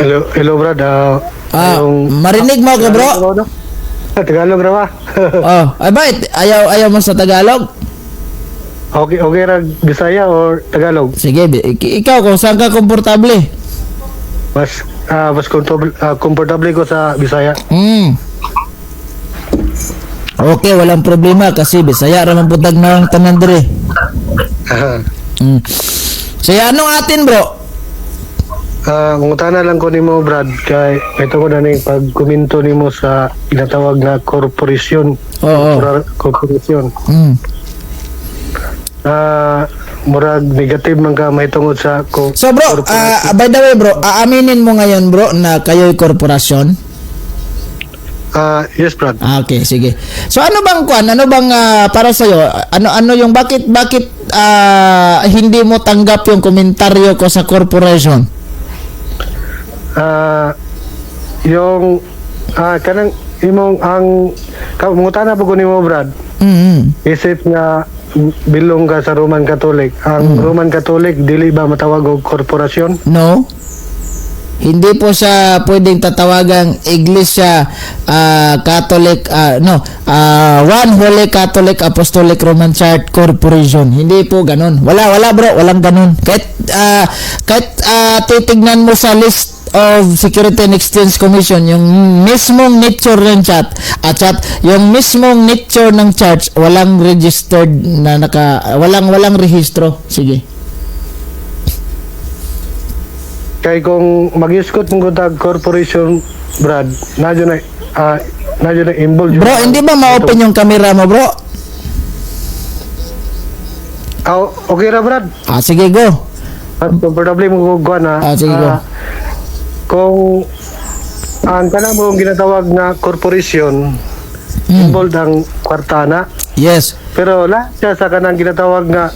Hello, Brad. Marinig mo ka, bro? Tagalog raw. Oh, ay ba? Ayaw mo sa Tagalog? Okay ra Bisaya or Tagalog? Sige, ikaw kung saan ka komportable? Mas komportable ko sa Bisaya. Okay, walang problema kasi Bisaya ra man putag na ang tanan dire. Saya anong atin, bro? Kung tana lang ko nimo, Brad, kay ito ko na ning pagkomento nimo sa ginatawag na korporasyon. Korporasyon. Murag negative man ka mahitungod sa So bro, by the way bro, aaminin mo ngayon bro na kayo'y korporasyon? Yes, Brad. Okay, sige. So ano bang para sa iyo, ano yung bakit hindi mo tanggap yung komentaryo ko sa corporation? Yung kanang imong ang mungutana po ko nimo, Brad. Isip nga bilong ka sa Roman Catholic. Ang Roman Catholic dili ba matawag og korporasyon? No. Hindi po siya pwedeng tatawagang Iglesia Catholic One Holy Catholic Apostolic Roman Church Corporation. Hindi po ganun. Wala bro, walang ganun. Kahit titignan mo sa list of Security and Exchange Commission yung mismong nature ng yung mismong nature ng church, walang registered na walang rehistro. Sige. Kay kung mag-iskot mong tag corporation, Brad, nadyo na involved. Bro, hindi ba ma-open yung camera mo, bro? Okay ra, Brad. Sige, go. Comfortable mo ko na. Sige, go. Kung ang kanang mong ginatawag na corporation, involved ang kwartana. Yes. Pero lahat siya sa kanang ginatawag nga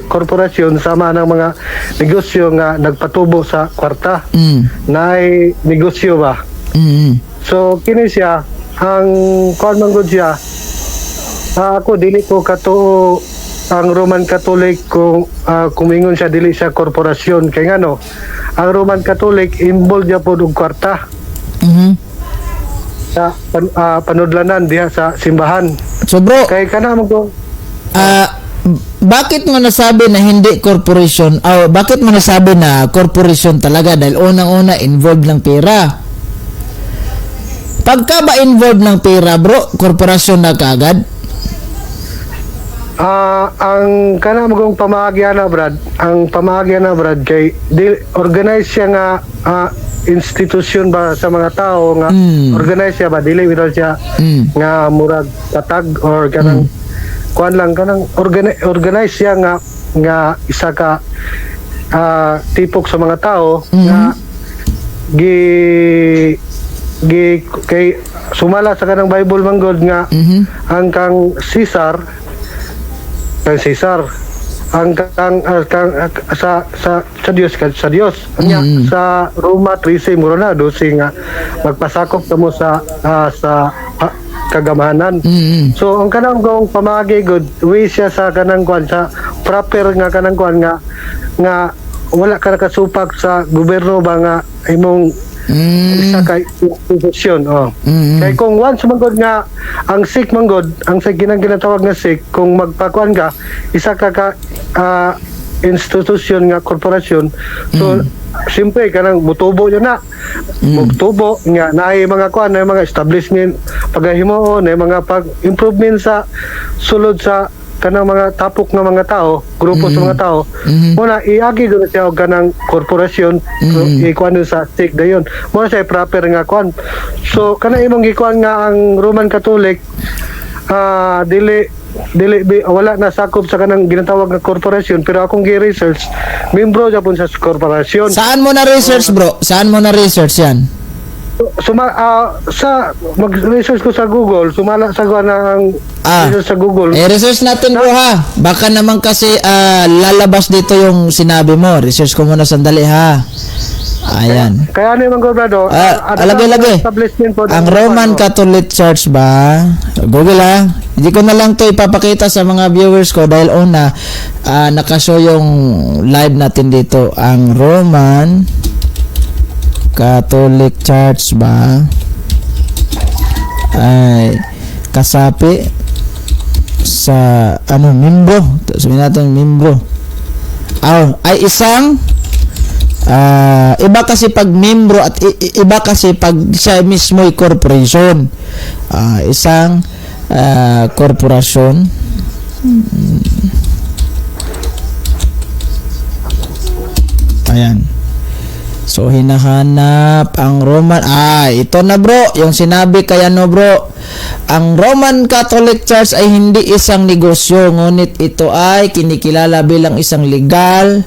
korporasyon sama ng mga negosyo nga nagpatubo sa kwarta. Naay negosyo ba? So kini siya ang kuan man gud siya. Ako dili ko katuo ang Roman Catholic kung kumingon siya dili siya korporasyon kay ngano ang Roman Catholic involved niya pod og kwarta. Sa panudlanan diha sa simbahan. So bro, kay kana mo ko bakit mo nasabi na hindi corporation? Bakit mo nasabi na corporation talaga? Dahil unang-una involved ng pera. Pagka ba involved ng pera, bro, korporasyon na kaagad? Ang kana mo kong pamahagya na, Brad, kay organize siya nga institusyon ba sa mga tao nga organize siya ba dili wala siya nga murag tatag or kanang kuan lang kanang organize siya nga isa ka tipok sa mga tao nga kay sumala sa kanang Bible manggod nga ang kang Caesar ang sa Dios anya sa Roma 13 muro na dosing nga magpasakop kamo sa kagamahanan. So ang kanang gong pamagi good way siya sa kanang kuan sa proper nga kanang kuan nga wala ka nakasupak sa gobyerno ba nga imong isa kay institusyon. Kay kung once manggod nga ang SIC manggod ang ginatawag nga SIC kung magpakuan ka isa ka institusyon nga korporasyon, so siyempre kanang mutubo yun na mutubo nga naay mga kuan na mga establishment pagahimoon na mga pag-improvement sa sulod sa kanang mga tapok ng mga tao, grupo sa mga tao, muna iagi doon siya og kanang korporasyon, ikuan sa SIC dayon. Muna siya proper nga kuan. So kanang imong gikuan nga ang Roman Catholic dili wala na sakop sa kanang ginatawag nga korporasyon, pero akong gi-research membro japon sa korporasyon. Saan mo na research, bro? Saan mo na research yan? Sa mag-research ko sa Google, sumala sa ang research sa Google. Research natin bro ha. Baka naman kasi lalabas dito yung sinabi mo. Research ko muna sandali ha. Ayan. Kaya ano yung mga brado? Lagay. Ang Roman Catholic Church ba? Google ha. Hindi ko na lang to ipapakita sa mga viewers ko dahil nakashow yung live natin dito. Ang Roman Catholic Church ba ay kasapi sa membro, sabihin natin membro, ay isang iba kasi pag membro at iba kasi pag siya mismo ay corporation. Isang korporasyon. Ayan. So hinahanap ang Roman, ito na bro, yung sinabi kaya no bro, ang Roman Catholic Church ay hindi isang negosyo, ngunit ito ay kinikilala bilang isang legal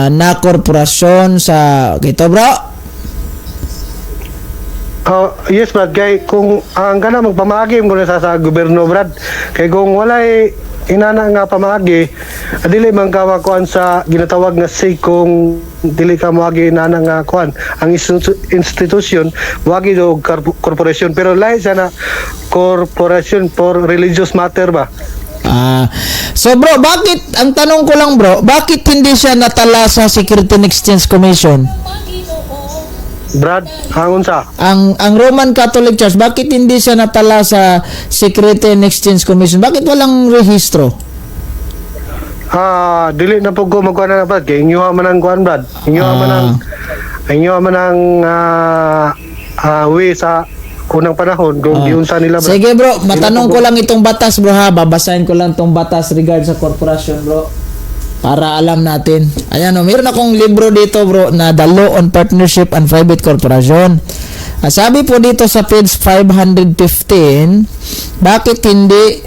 na korporasyon sa ito bro. Yes Brad, kay kung ang kana magpamagi mo na sa gobyerno Brad, kay kung walay inana nga pamagi, dili man ka makuan sa ginatawag nga say kung dili ka moagi inana nga kuan ang institution wagi do corporation, pero lahi siya na corporation for religious matter ba. So bro, bakit, ang tanong ko lang bro, bakit hindi siya natala sa Security and Exchange Commission? Brad, hangon sa ang Roman Catholic Church, bakit hindi siya natala sa Security and Exchange Commission? Bakit walang rehistro? Dili na po ko magkuan na Brad, kay inyo man ang kuan Brad, inyo man ang way sa unang panahon kung giunsa nila Brad. Sige bro, matanong ko lang itong batas bro ha, babasahin ko lang itong batas regard sa corporation bro, para alam natin. Ayan meron akong libro dito bro na The Law on Partnership and Private Corporation. Sabi po dito sa page 515, bakit hindi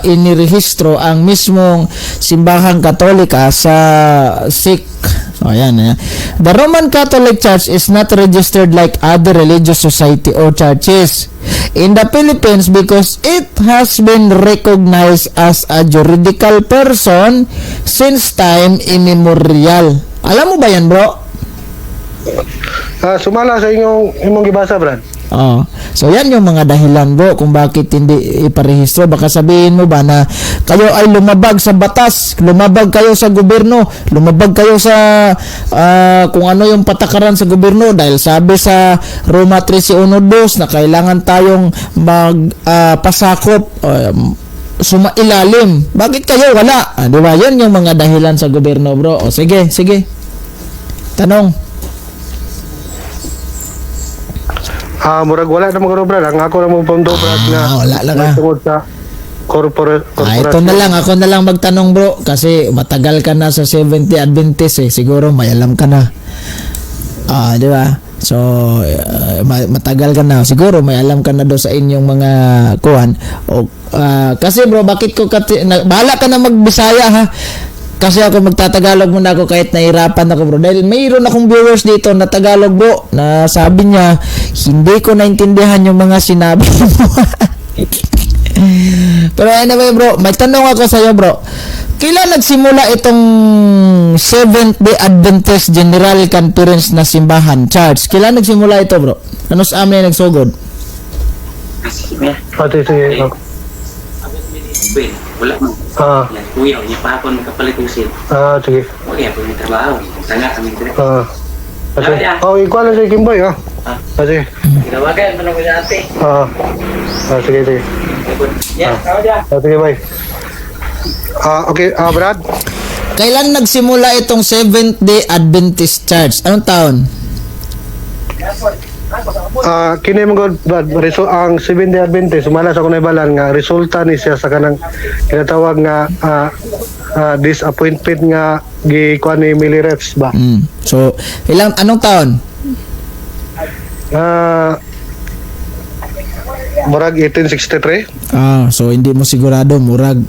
inirehistro ang mismong simbahang Katolika sa SIC? Ayan. The Roman Catholic Church is not registered like other religious society or churches in the Philippines because it has been recognized as a juridical person since time immemorial. Alam mo ba yan bro? Sumala sa imong gibasa Brad. So yan yung mga dahilan bro kung bakit hindi iparehistro. Baka sabihin mo ba na kayo ay lumabag sa batas, lumabag kayo sa gobyerno, lumabag kayo sa kung ano yung patakaran sa gobyerno, dahil sabi sa Roma 13:1-2 na kailangan tayong magpasakop sumailalim. Bakit kayo wala? Di ba? Yan yung mga dahilan sa gobyerno bro. Sige tanong. Murag wala na mga Brad, ang ako na mong pondo Brad na wala lang tungod sa corporation. Ito na lang, ako na lang magtanong bro, kasi matagal ka na sa 70 Adventist siguro may alam ka na. Di ba? So matagal ka na, siguro may alam ka na do sa inyong mga kuhan. Kasi bro, bakit ko bahala ka na magbisaya ha. Kasi ako magtatagalog muna ako kahit nahirapan ako bro, dahil mayroon akong viewers dito na Tagalog bro, na sabi niya hindi ko naintindihan yung mga sinabi mo. Pero anyway bro, may tanong ako sa iyo bro, kailan nagsimula itong Seventh-day Adventist General Conference na simbahan church? Kailan nagsimula ito bro? Ano sa amin nagsugod? Sige. Wala mo. Kuya, niya pa ako nagkapalit usin. Sige. Okay, ako may trabaho. Tanga kami dire. Ikaw na si Kimboy sige. Tinawagan mo na ko sa ate. Sige. Sige, bye. Okay, Brad. Kailan nagsimula itong Seventh-day Adventist Church? Anong taon? Kini mga Brad, ang 7-day Adventist sumala sa kunay balan nga resulta ni siya sa kanang kinatawag nga disappointment nga gikuan ni Millirefs ba. So anong taon? Murag 1863. So hindi mo sigurado, murag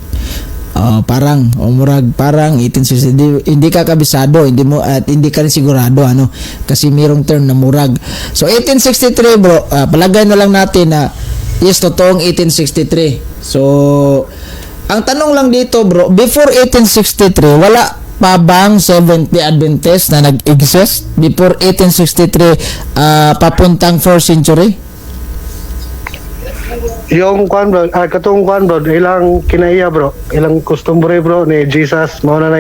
parang 1860, hindi ka kabisado, hindi ka rin sigurado kasi mayroong term na murag. So 1863 bro, palagay na lang natin na yes, totoong 1863. So ang tanong lang dito bro, before 1863 wala pa bang Seventh-day Adventist na nag-exist before 1863 papuntang 4th century? Yung kwan bro, katong kwan bro, ilang kinaiya bro, ilang customary bro ni Jesus mao na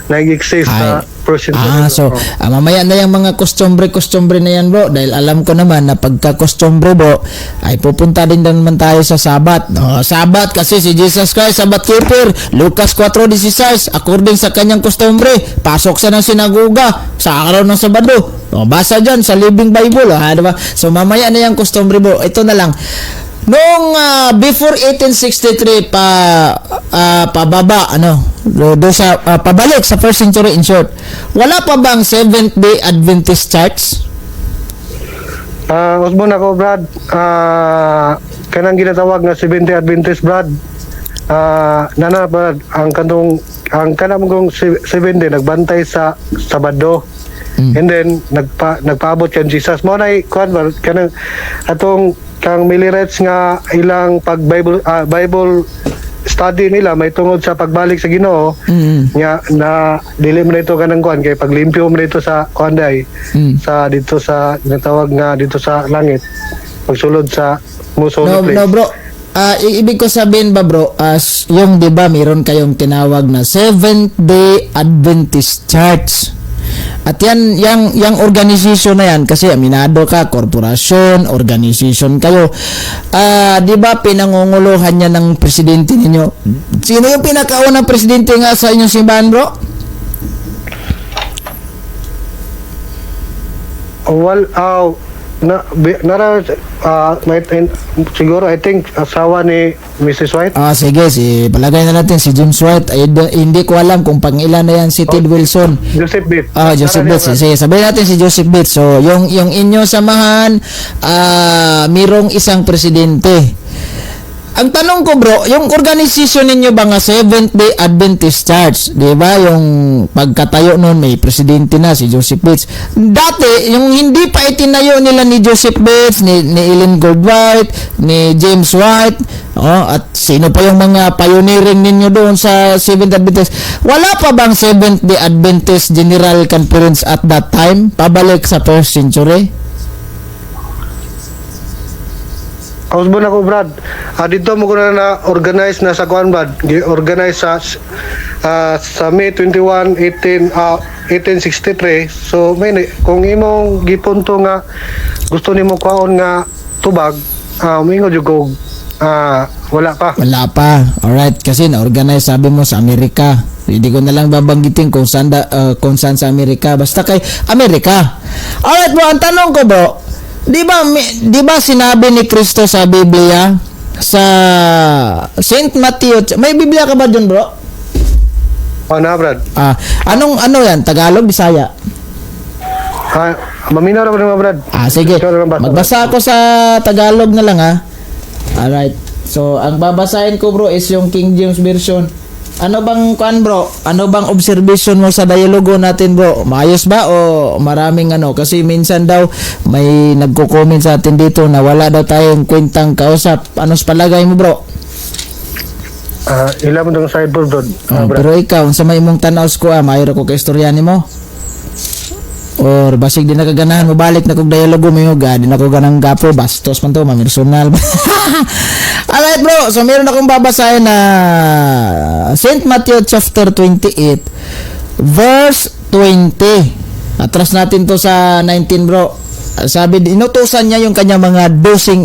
nag-exist sa first century. So mamaya na yung mga kostumbre na yan bro, dahil alam ko naman na pagka kostumbre bro ay pupunta din naman tayo sa Sabat. Sabat kasi si Jesus Christ, Sabat keeper, Lucas 4:16, according sa kanyang kostumbre, pasok siya ng sinagoga sa araw ng Sabado. Basa dyan sa Living Bible, diba? So mamaya na yung kostumbre bro. Ito na lang. Noong before 1863 pababa do sa pabalik sa first century, in short, wala pa bang Seventh Day Adventist Church? Osborne ako, Brad. Kanang ginatawag na 70 Adventist, Brad. Nana, Brad, ang kanang kong 70 nagbantay sa Sabado. And then nagpaabot kan Jesus mo na kuan ba kanang atong kang Millerites nga ilang pag Bible study nila may tungod sa pagbalik sa Ginoo nga na dili mo nito kanang kuan kay paglimpyo mo nito sa kuan day sa dito sa ginatawag nga dito sa langit pagsulod sa musol place. No bro, ibig ko sabihin ba bro, yung 'di ba meron kayong tinawag na Seventh Day Adventist Church. At yung organization na yan, kasi aminado ka, korporasyon, organization kayo. Di ba pinangunguluhan niya ng presidente ninyo? Sino yung pinakaunang presidente nga sa inyong simbahan, bro? Siguro I think asawa ni Mrs. White. Sige, palagay na natin si James White. Hindi ko alam kung pangilan na yan si Ted Wilson. Joseph Bates. Joseph Bates. Sige, sabihin natin si Joseph Bates. So, yung inyo samahan, mirong isang presidente. Ang tanong ko bro, yung organization ninyo ba nga Seventh Day Adventist Church, di ba? Yung pagkatayo noon may presidente na si Joseph Bates. Dati, yung hindi pa itinayo nila ni Joseph Bates, ni Ellen Goldwhite, ni James White, at sino pa yung mga pioneering ninyo doon sa Seventh Adventist? Wala pa bang Seventh Day Adventist General Conference at that time? Pabalik sa first century? Osborne ako, Brad. Dito mo ko na organize na sa kuan, Brad. Organize sa May 21, 1863. So may kung imong gipunto nga gusto nimo kuan nga tubag, mingo jud ko wala pa. Wala pa. Alright, kasi na-organize sabi mo sa Amerika. Hindi ko na lang babanggitin kung saan sa Amerika. Basta kay Amerika. Alright bro, ang tanong ko bro, Di ba sinabi ni Kristo sa Biblia sa Saint Matthew, may Biblia ka ba dyan bro? Na, Brad. Ano yan? Tagalog, Bisaya? Maminaw na ba, Brad? Sige. Magbasa ako sa Tagalog na lang Alright. So, ang babasahin ko bro is yung King James Version. Ano bang bro? Ano bang observation mo sa dialogo natin bro? Maayos ba o maraming Kasi minsan daw may nagko-comment sa atin dito na wala daw tayong kwentang kausap. Ano sa palagay mo bro? Ilan mo ng sideboard bro? Pero ikaw, sa may mong tanaws ko mayroon ko kaistoryanin mo? Or basig din nakaganahan mo balik na kong dialogo mo di na ko ganang gapo bastos man to mamersonal. Alright bro, so meron akong babasahin na St. Matthew chapter 28 verse 20. Atras natin to sa 19 bro. Sabi, inutusan niya yung kanya mga 11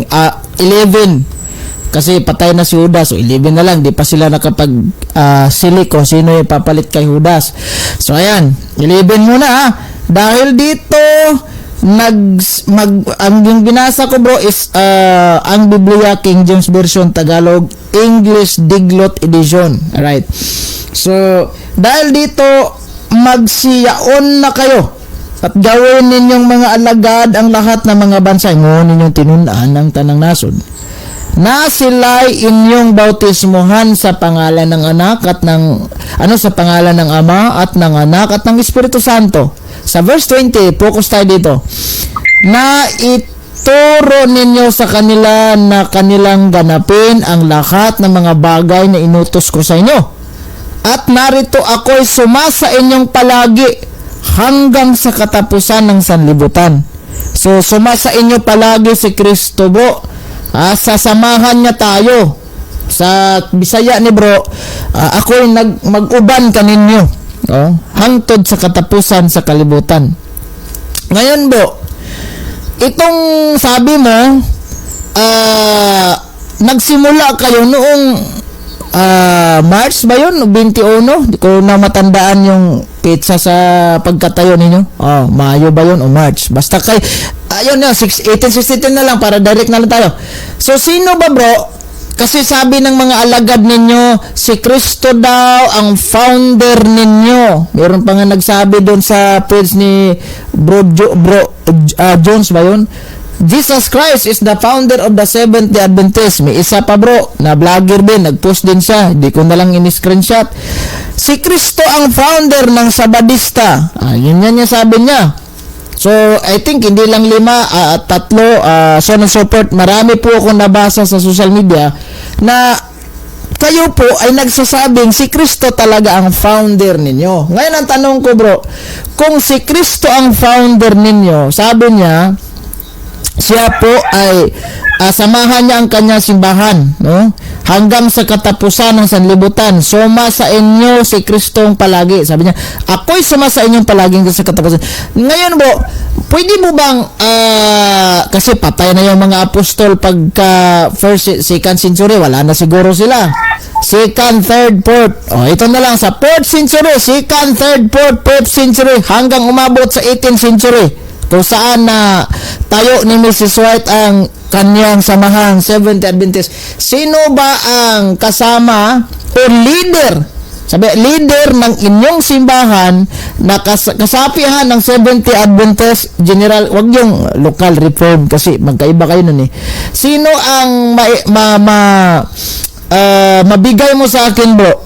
kasi patay na si Judas, so 11 na lang, di pa sila nakapag sili kung sino yung papalit kay Judas. So ayan, 11 muna dahil dito ang binasa ko bro is ang Biblia King James Version Tagalog English Diglot Edition. Alright, so dahil dito magsiyaon na kayo at gawin ninyong mga alagad ang lahat ng mga bansa, ngunit ninyong tinunaan ng tanang nasod na sila'y inyong bautismuhan sa pangalan ng anak at sa pangalan ng Ama at ng Anak at ng Espiritu Santo. Sa verse 20, focus tayo dito. Na ituro ninyo sa kanila na kanilang ganapin ang lahat ng mga bagay na inutos ko sa inyo. At narito ako'y sumasa inyong palagi hanggang sa katapusan ng sanlibutan. So, sumasa inyo palagi si Kristo bro. Sasamahan niya tayo. Sa Bisaya ni bro, ako'y mag-uban kaninyo. Oh, hangtod sa katapusan sa kalibutan. Ngayon, bro, itong sabi mo, nagsimula kayo noong March ba yun? 21? Di ko na matandaan yung pizza sa pagkatayo ninyo. Mayo ba yun o March? Basta kay, ayun na, 1862 na lang para direct na lang tayo. So, sino ba, bro? Kasi sabi ng mga alagad ninyo, si Kristo daw ang founder ninyo. Meron pa nga nagsabi doon sa page ni Jones ba yun? Jesus Christ is the founder of the Seventh-day Adventist. May isa pa, bro, na vlogger din, nag-post din siya. Hindi ko na lang in-screenshot. Si Kristo ang founder ng Sabadista. Yun yan yung sabi niya. So, I think hindi lang 5, 3, so on and so forth. Marami po akong nabasa sa social media na kayo po ay nagsasabing si Kristo talaga ang founder ninyo. Ngayon ang tanong ko, bro, kung si Kristo ang founder ninyo, sabi niya, siya po ay samahan niya ang kanyang simbahan, no? Hanggang sa katapusan ng sanlibutan. Suma sa inyo si Kristong palagi. Sabi niya, ako'y suma sa inyong palagi hanggang sa katapusan. Ngayon, bro, pwede mo bang kasi patay na yung mga apostol pagka first, second century, wala na siguro sila. Second, third, fourth. Ito na lang sa 4th century, second, third, fourth, 5th century hanggang umabot sa 18th century. Kung saan na tayo ni Mrs. White ang kanyang samahang Seventh-day Adventist. Sino ba ang kasama o leader? Sabi, leader ng inyong simbahan na kasapihan ng Seventh-day Adventist General, wag yung local reform kasi magkaiba kayo nun eh. Sino ang mabigay mo sa akin, bro,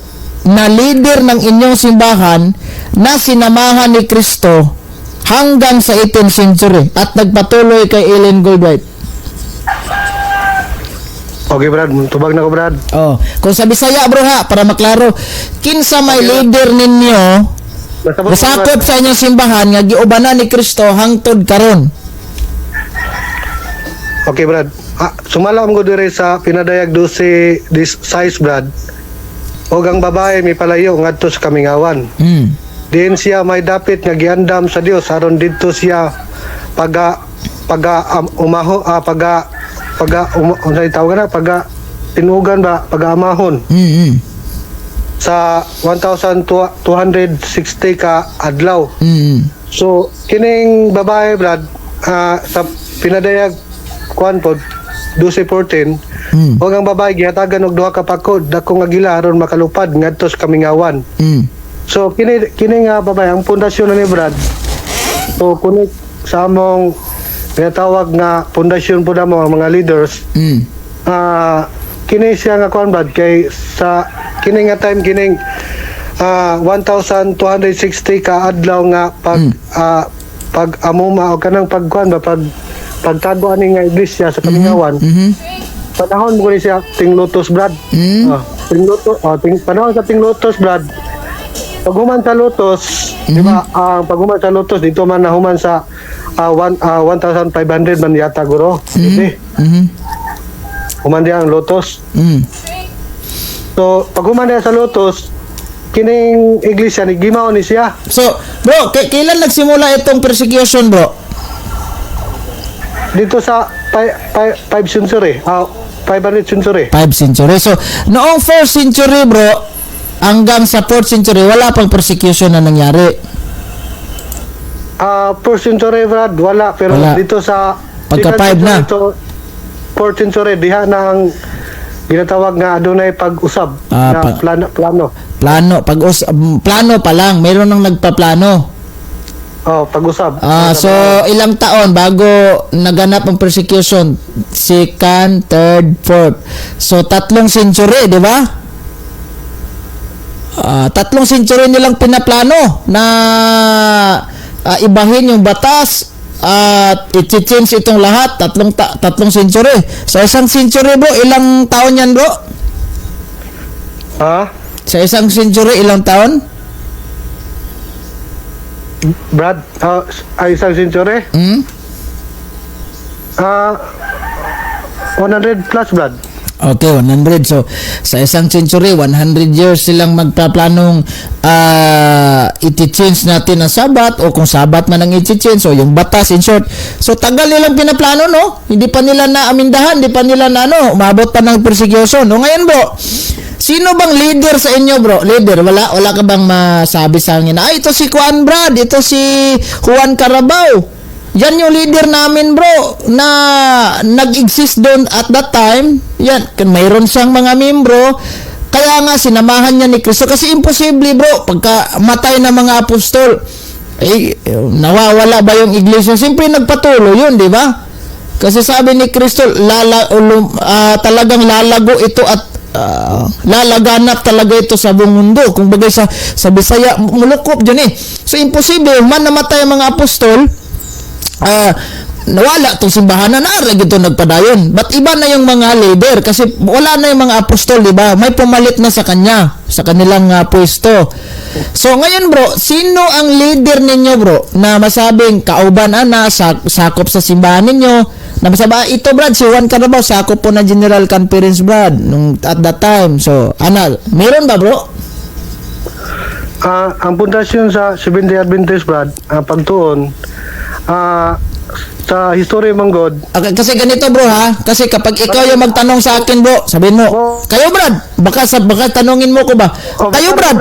na leader ng inyong simbahan na sinamahan ni Kristo hanggang sa 18th century at nagpatuloy kay Ellen G. White? Okay, Brad. Tubag na ko, Brad. Kung sa Bisaya, bro, ha, para maklaro, kinsa may leader ninyo nasakop sa inyong simbahan nga giubanan ni Kristo hangtod karon? Okay, Brad. Sumalam ko dire sa pinadayag 12 this size, Brad. Og ang babae may palayo ngadto sa Kamingawan. Diin siya may dapit nga giandam sa Dios aron didto siya tinugan ba pag-amahon. Sa 1,260 ka adlaw. So kining babae, Brad, sa pinadayag kuan pod 12:14, og ang babae gihatagan og duha ka pakod dako nga gila aron makalupad ngadto sa Kamingawan. So kini nga babae ang pundasyon ni Brad. So kunik sa among tinatawag nga pundasyon po namo ang mga leaders. Kini siya nga kuan, Brad, kay sa kini nga time kining 1,260 ka adlaw nga pag-amuma o kanang pagkuan ba pagtago ani nga iglesia sa Kamingawan. Panahon mo ni siya tinglutos, Brad. Panahon sa tinglutos, Brad. Paghuman sa lutos, di ba, paghuman sa lutos, dito man nahuman sa 1,500 man yata, guro. Human diya ang lutos. So, paghuman diya sa lutos, kining iglesia, gimaw ni siya. So, bro, kailan nagsimula itong persecution, bro? Dito sa 5 century, 500 century. 5 century. So, noong 4th century, bro, hanggang sa 4th century, wala pang persecution na nangyari. 4th century, Brad, wala. Pero wala. Dito sa pagka 5 na. 4th century, diha na ang ginatawag nga adunay pag-usab na plano. Plano pa lang. Meron nang nagpaplano. Pag-usab. So, ilang taon bago naganap ang persecution? 2nd, 3rd, 4th. So, 3 century, di ba? 3 century nilang pinaplano na ibahin yung batas at i-change itong lahat. 3 century. Sa 1 century, bro, ilang taon yan, bro? Sa 1 century, ilang taon? Brad, 1 century? 100 100 plus, Brad. Okay, 100. So, sa isang century, 100 years silang magpaplanong iti-change natin ang Sabat o kung Sabat man ang iti-change. So, yung batas, in short. So, tagal nilang pinaplano, no? Hindi pa nila naamindahan, hindi pa nila umabot pa ng persecution. No, ngayon, bro, sino bang leader sa inyo, bro? Leader, wala ka bang masabi sa akin na, ito si Juan Brad, ito si Juan Carabao. Yan yung leader namin, bro, na nag-exist doon at that time. Yan, mayroon siyang mga membro. Kaya nga, sinamahan niya ni Kristo. Kasi imposible, bro, pagka matay na mga apostol, nawawala ba yung iglesia? Siyempre, nagpatuloy yun, di ba? Kasi sabi ni Kristo, talagang lalago ito at lalaganap talaga ito sa buong mundo. Kung bagay sa Bisaya, mulukop dyan eh. So, imposible, man namatay ang mga apostol, nawala itong simbahan na naarag ito nagpadayon. But iba na yung mga leader kasi wala na yung mga apostol, di ba? May pumalit na sa kanya, sa kanilang pwesto. So ngayon, bro, sino ang leader ninyo, bro, na masabing kauban sakop sa simbahan ninyo, na masabi, ito, Brad, si Juan Carabao, sakop po na General Conference, Brad, at that time. So, meron ba, bro? Ang pundasyon sa Seventh-day Adventist, Brad, pagtuon, sa history manggod. Okay, kasi ganito, bro, ha? Kasi kapag ikaw yung magtanong sa akin, bro, sabihin mo, kayo, Brad, baka tanungin mo ko ba? Kayo, Brad.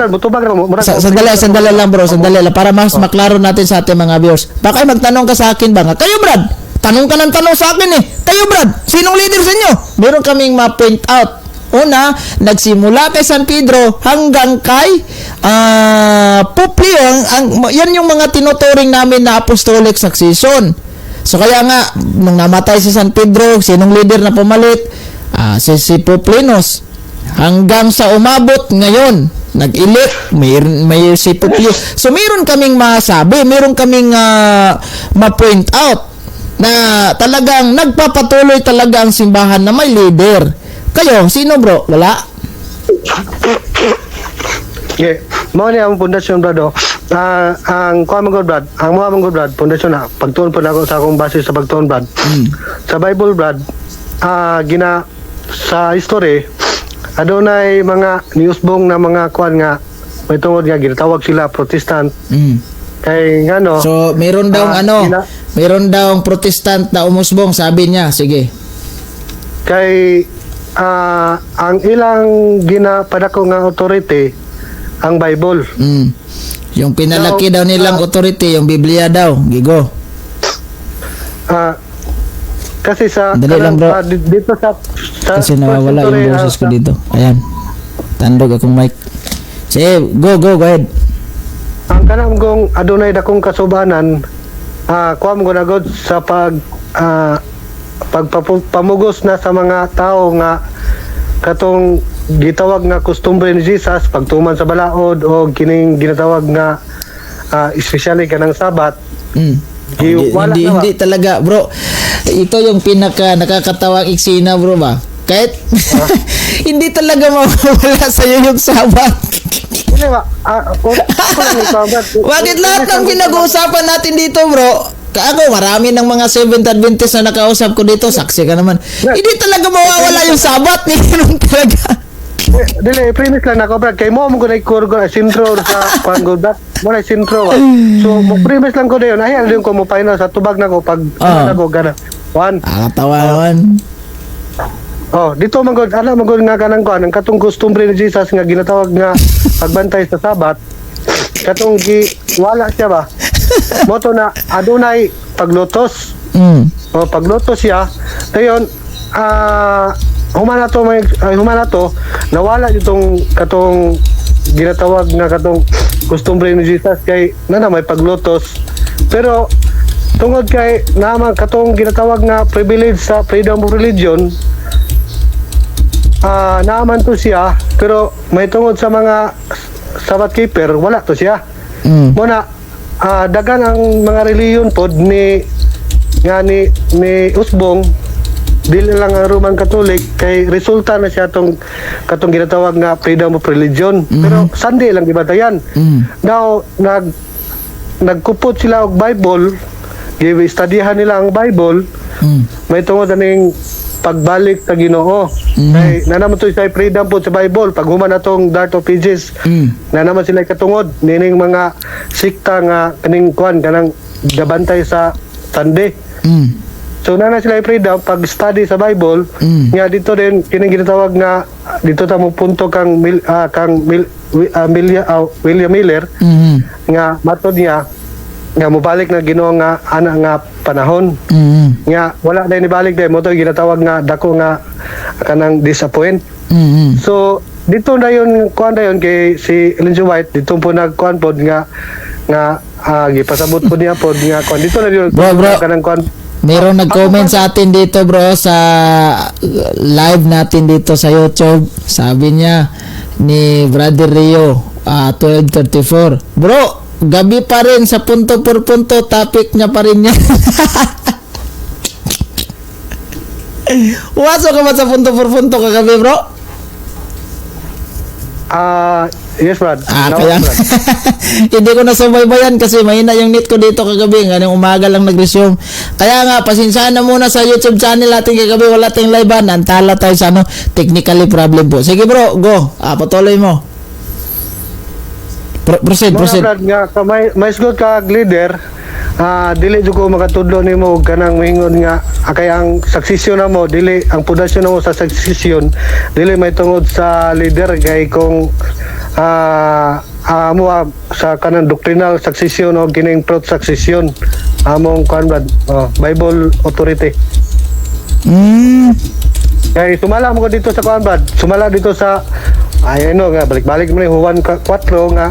Sandali lang, bro, sandali lang, para mas maklaro natin sa ating mga viewers. Baka magtanong ka sa akin ba nga? Kayo, Brad, tanong ka ng tanong sa akin eh. Kayo, Brad, sinong leader sa inyo? Meron kaming ma-point out. Una, nagsimula kay San Pedro hanggang kay Pope Leo. Yan yung mga tinuturing namin na apostolic succession. So kaya nga, nung namatay si San Pedro, sinong leader na pumalit? Si Pope Lenos. Hanggang sa umabot ngayon, nag-elect, may si Pope Leo. So meron kaming masabi, meron kaming ma-point out na talagang nagpapatuloy talaga ang simbahan na may leader. Kayo, sino, bro? Wala? Yeah. Mao ni ang pundasyon, Brad. Ang kuha mong Brad, ang mga mong Brad, pundasyon na. Pagtuon po na ako sa akong base sa pagtuon, Brad. Sa Bible, Brad, sa history, adunay mga niusbong na mga kuan nga, may tungod nga, ginatawag sila Protestant. Kay ngano. So, meron daw meron daw Protestant na umusbong, sabi niya. Sige. Kay ang ilang ginapadako nga authority ang Bible. Yung pinalaki daw nilang authority, yung Biblia daw. Gigo. Kasi sa dali lang, bro. Dito sa kasi nawawala yung boses ko dito. Ayan. Tandog akong mic. Sige, go ahead. Ang kanang kong adunay dakong kasubanan, kuha mo gunagod sa pagpamugos na sa mga tao nga katong gitawag nga kustumbre ni Jesus pagtuman sa balaod o kining ginatawag nga especially kanang Sabat. Hindi talaga, bro. Ito yung pinaka nakakatawang eksena, bro, ba? Kahit hindi talaga mawawala sa iyo yung Sabat. Bakit lahat ng pinag-uusapan natin dito, bro? Ako, marami ng mga Seventh Adventist na nakausap ko dito. Saksi ka naman. Hindi talaga mawawala yung Sabat. Hindi talaga. Dili, premise lang ako, Brad. Kay mo, mong kunay sintro sa pangod, Brad. Muna sintro. So, premise lang ko na yun. Ay, alam ko mo pa yun sa tubag na ko. Pag ako, gana. Juan. Katawan. Dito magod, nga kanang ko, ang katong costumbre ni Jesus nga ginatawag nga pagbantay sa Sabat. Katong wala siya ba? Moto na adunay paglutos. Paglutos siya. Dayon humana to nawala itong katong ginatawag nga katong costumbre ni Jesus kay may paglutos. Pero tungod kay naman katong ginatawag nga privilege sa freedom of religion, naaman to siya, pero may tungod sa mga Sabbath keeper, wala to siya. Muna, dagan ang mga reliyon pod ni Usbong, dili lang ang Roman Catholic, kay resulta na siya katong ginatawag nga freedom of religion. Pero Sunday lang gibatayan. Now, nagkupot sila og Bible, studyhan nila ang Bible, may tungod aning pagbalik sa Ginoo. Kay na naman to sa freedom po sa Bible pag human atong Dart of Ages. Na naman sila katungod nining mga sikta nga kaning kuan kanang gabantay sa Sunday. So na sila freedom pag study sa Bible nga dito din kining ginatawag nga dito ta mo punto William Miller nga matod niya nga mobalik na Ginoo nga ana nga panahon nga wala na nibalik dai mo to ginatawag nga dako nga kanang disappoint. So dito na yon kuan na yon kay si Ellen G. White dito po nagkuan pod nga gipasabot po niya pod nga kuan dito na yon kanang kuan. Meron nag-comment sa atin dito bro sa live natin dito sa YouTube. Sabi niya ni Brother Rio 1234. Bro, gabi pa rin sa punto por punto, topic niya pa rin yan. Wasok ka ba sa punto por punto kagabi bro? Yes, Brad. Kaya hindi ko nasubaybayan kasi mahina yung net ko dito kagabi. Ngayong umaga lang nag-resume. Kaya nga, pasensyahan na muna sa YouTube channel natin kagabi. Wala tayong live. Nantala tayo sa technically problem po. Sige bro, go. Patuloy mo. Proceed. Brad, nga, may good ka leader. Dili jud ko makatudlo nimo kanang moingon nga kay ang succession na mo dili ang pundasyon na mo sa succession dili may tungod sa leader kay kung amo sa kanang doctrinal succession o kining truth succession among kuan Brad Bible authority. Kay sumala mo ko dito sa kuan Brad, sumala dito sa nga balik-balik mo ni Juan 4 nga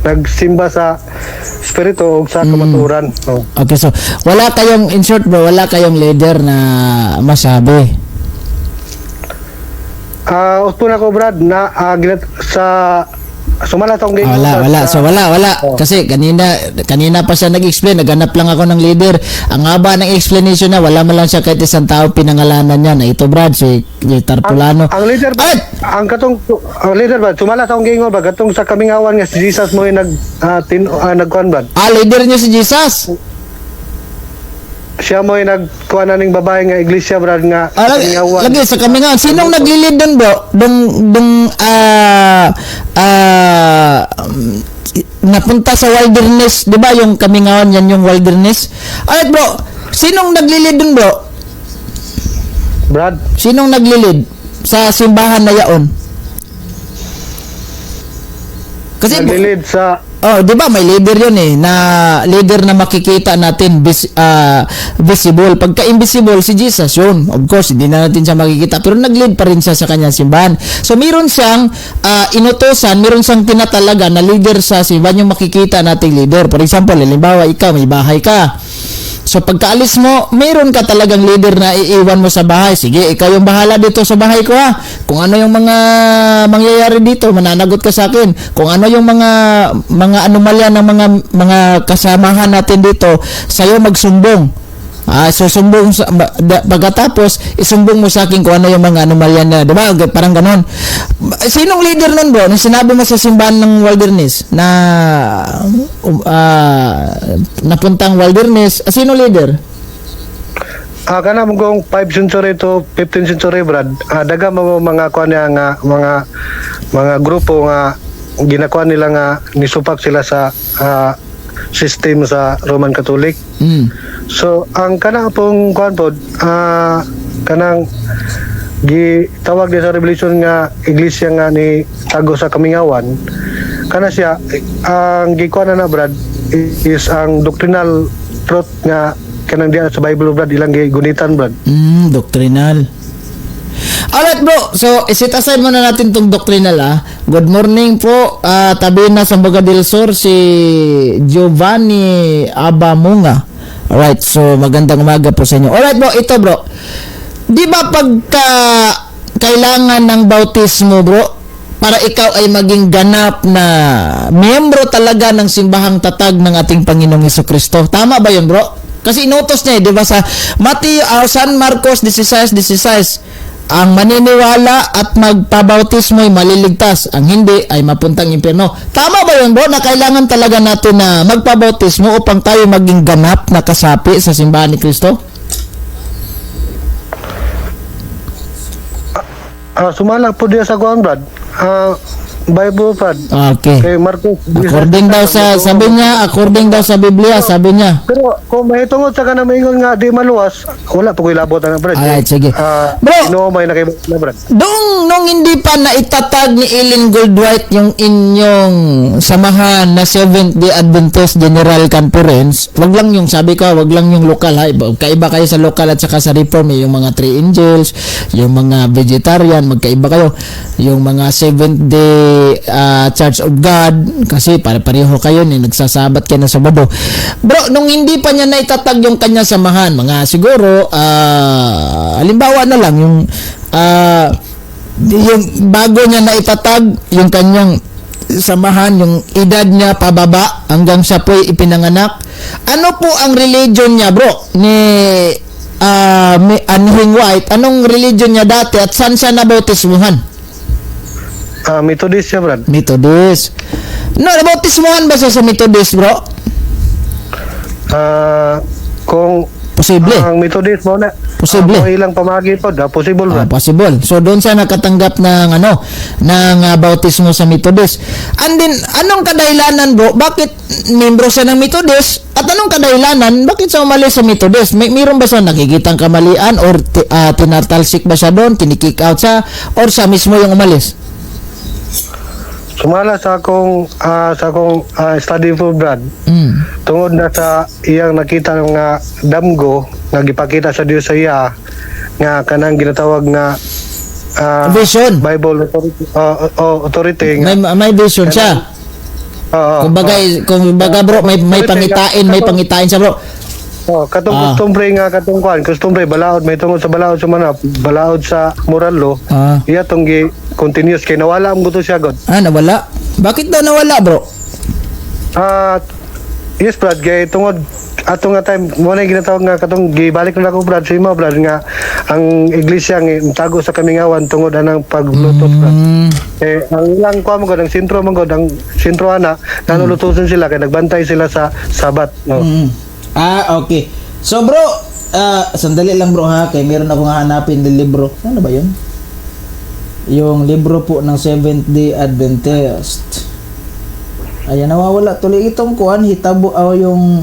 nagsimba sa spirito o sa kamaturan. Okay, so wala kayong, in short bro, wala kayong leader na masabi. Usto na ko Brad na sa sumala tong game. Wala. So wala. Kasi kanina pa siya nag-explain, naghanap lang ako ng leader. Ang haba ng explanation na wala man lang siya kahit isang tao pinangalanan niya na ito Brad si Tarpulano. Ang leader Brad, ang leader Brad, sumala tong game ba katong sa kamingawan nga si Jesus mo nagkuan Brad. Leader niyo si Jesus. Siya mo nagkuan na ning babae nga iglesia Brad nga kamingawan. Lagi sa kamingawan. Sinong naglilid doon bro? Napunta sa wilderness, 'di ba? Yung kamingawan yan yung wilderness. Alright bro, sinong naglilid dun bro? Brad, sinong naglilid sa simbahan na yaon? Kasi naglilid sa di ba may leader yun na leader na makikita natin visible. Pagka invisible si Jesus yun. Of course, hindi na natin siya makikita pero nag-lead pa rin siya sa kanyang simbahan. So meron siyang inutosan, meron siyang tinatalaga na leader sa simbahan yung makikita nating leader. For example, halimbawa ikaw, may bahay ka. So pagkaalis mo, meron ka talagang leader na iiwan mo sa bahay. Sige, ikaw yung bahala dito sa bahay ko ha. Kung ano yung mga mangyayari dito, mananagot ka sa akin. Kung ano yung mga anomalya ng mga kasamahan natin dito, sa'yo magsumbong. So sumbong pagkatapos isumbong mo sa akin kung ano yung mga anomalya na, diba? Parang ganon. Sinong leader nun bro? Nung sinabi mo sa simbahan ng wilderness na napuntang wilderness, sino leader? Kana mo kung 5th century to 15th century Brad, daga mo mga kuan nga mga grupo nga ginakuan nila nga nisupak sila sa system sa Roman Catholic. So ang kanang pong kuan pod kanang gitawag din sa Revelation nga iglesia nga ni tago sa kamingawan kana siya ang gikuan na Brad is ang doctrinal truth nga kanang diya sa Bible Brad ilang gunitan Brad. Doctrinal. Alright bro, so isit aside muna natin tong doctrinal Good morning po, tabi na sa Sambuca del Sur si Giovanni Abamunga. Alright, so magandang umaga po sa inyo. Alright bro, ito bro, di ba pagka kailangan ng bautismo bro, para ikaw ay maging ganap na miyembro talaga ng simbahang tatag ng ating Panginoong Jesucristo. Tama ba yun bro? Kasi inutos niya di ba sa San Marcos 16:16, ang maniniwala at magpabautismo ay maliligtas, ang hindi ay mapuntang impyerno. Tama ba yun bro na kailangan talaga natin na magpabautismo upang tayo maging ganap na kasapi sa simbahan ni Kristo? Sumala po diya sa kuan, Brad. Bible, Brad. Okay. Kay Marcos. According daw sa, sabi niya, according daw sa Biblia, sabi niya. Pero kung may tungod sa kanang maingon nga di maluwas, wala po ko'y labot ang Brad. Alright, sige. Bro, no, may nakibot na, Brad. nung hindi pa naitatag ni Ellen Goldwhite yung inyong samahan na Seventh-day Adventist General Conference, wag lang yung, sabi ko, wag lang yung lokal ha, kaiba kayo sa lokal at saka sa Reform, yung mga Three Angels, yung mga vegetarian, magkaiba kayo, yung mga Seventh-day Church of God, kasi pareho kayo nagsasabat kayo na Sabado. Bro, nung hindi pa niya naitatag yung kanya samahan, mga siguro halimbawa na lang yung bago niya naitatag yung kanyang samahan, yung edad niya pababa hanggang siya po'y ipinanganak, ano po ang religion niya, bro, ni Anhing White? Anong religion niya dati at saan siya nabautismuhan? Methodist siya, Brad. Methodist. No, nabautismuhan ba siya sa Methodist, bro? Kung Posible. ang Methodist mo na. Posible. Ang ilang pamagi po, possible, Brad. Possible. So doon siya nakatanggap ng bautismo sa Methodist. And then anong kadahilanan, bro? Bakit membro siya ng Methodist? At anong kadahilanan bakit siya umalis sa Methodist? Mayroon ba siya nakikitang kamalian or tinatalsik ba siya doon, kinikick out siya, or siya mismo yung umalis? Sumala sa akong study for, Brad. Tungod na sa iyang nakita nga damgo nga gipakita sa Dios sa iya nga kanang ginatawag nga Vision. Bible authority nga. May vision siya. Kumbaga bro, may pangitain siya, bro. Katong customary balaod may tungod sa balaod sa balaod sa moral law. Iya tong continuous kay nawala ang buto siya, God. Nawala? Bakit daw nawala, bro? Yes, Brad, kay tungod ato nga time mo na ginatawag nga katong gibalik na ako, Brad, sa imo, Brad, nga ang iglesia nga tago sa kamingawan tungod anang paglutos, Brad. Ang ilang kuha mo, God, ang sentro mo, God, ang sentro ana nanulutusin sila kay nagbantay sila sa Sabat, no. Okay. So, bro, sandali lang, bro, ha, kay meron akong hahanapin ng libro. Ano ba 'yun? Yung libro po ng Seventh-day Adventist. Ayan, nawawala tuloy itong kuan, hitabo yung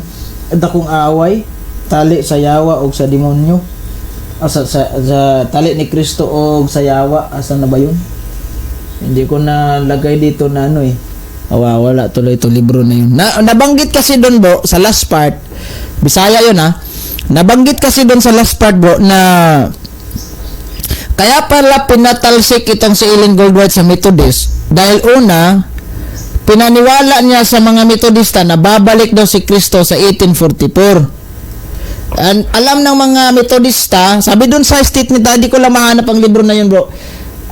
dakong away, tali sa yawa o sa demonyo. Sa tali ni Kristo o sa yawa, asan na ba yun? Hindi ko na lagay dito na nawawala tuloy itong libro na yun. Nabanggit kasi doon, bro, sa last part, Bisaya yun, ha. Nabanggit kasi doon sa last part, bro, na kaya pala pinatalsik itong si Ellen Goldwhite sa Methodist dahil una, pinaniwala niya sa mga Methodista na babalik daw si Kristo sa 1844. And alam ng mga Methodista, sabi dun sa statement, hindi ko lang mahanap ang libro na yun, bro.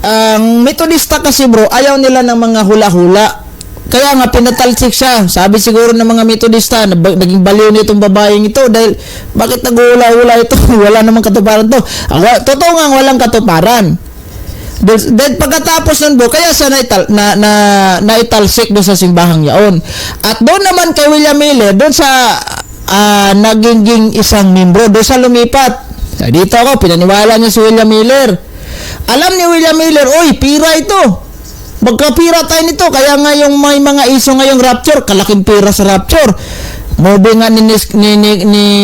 Ang Methodista kasi, bro, ayaw nila ng mga hula-hula. Kaya nga pinatalsik siya. Sabi siguro ng mga Methodista, naging baliw nitong babaeng ito dahil bakit nag-hula-hula ito? Wala namang katuparan to. Totoo nga walang katuparan. Then pagkatapos nun, bro, kaya siya naitalsik doon sa simbahang yaon. At doon naman kay William Miller, doon sa naging isang membro, doon sa lumipat. Dito ako, pinaniwala niya si William Miller. Alam ni William Miller, oy, pira ito. Magkapira tayo nito. Kaya nga yung may mga iso ngayong rapture, kalaking pira sa rapture. Movie nga ni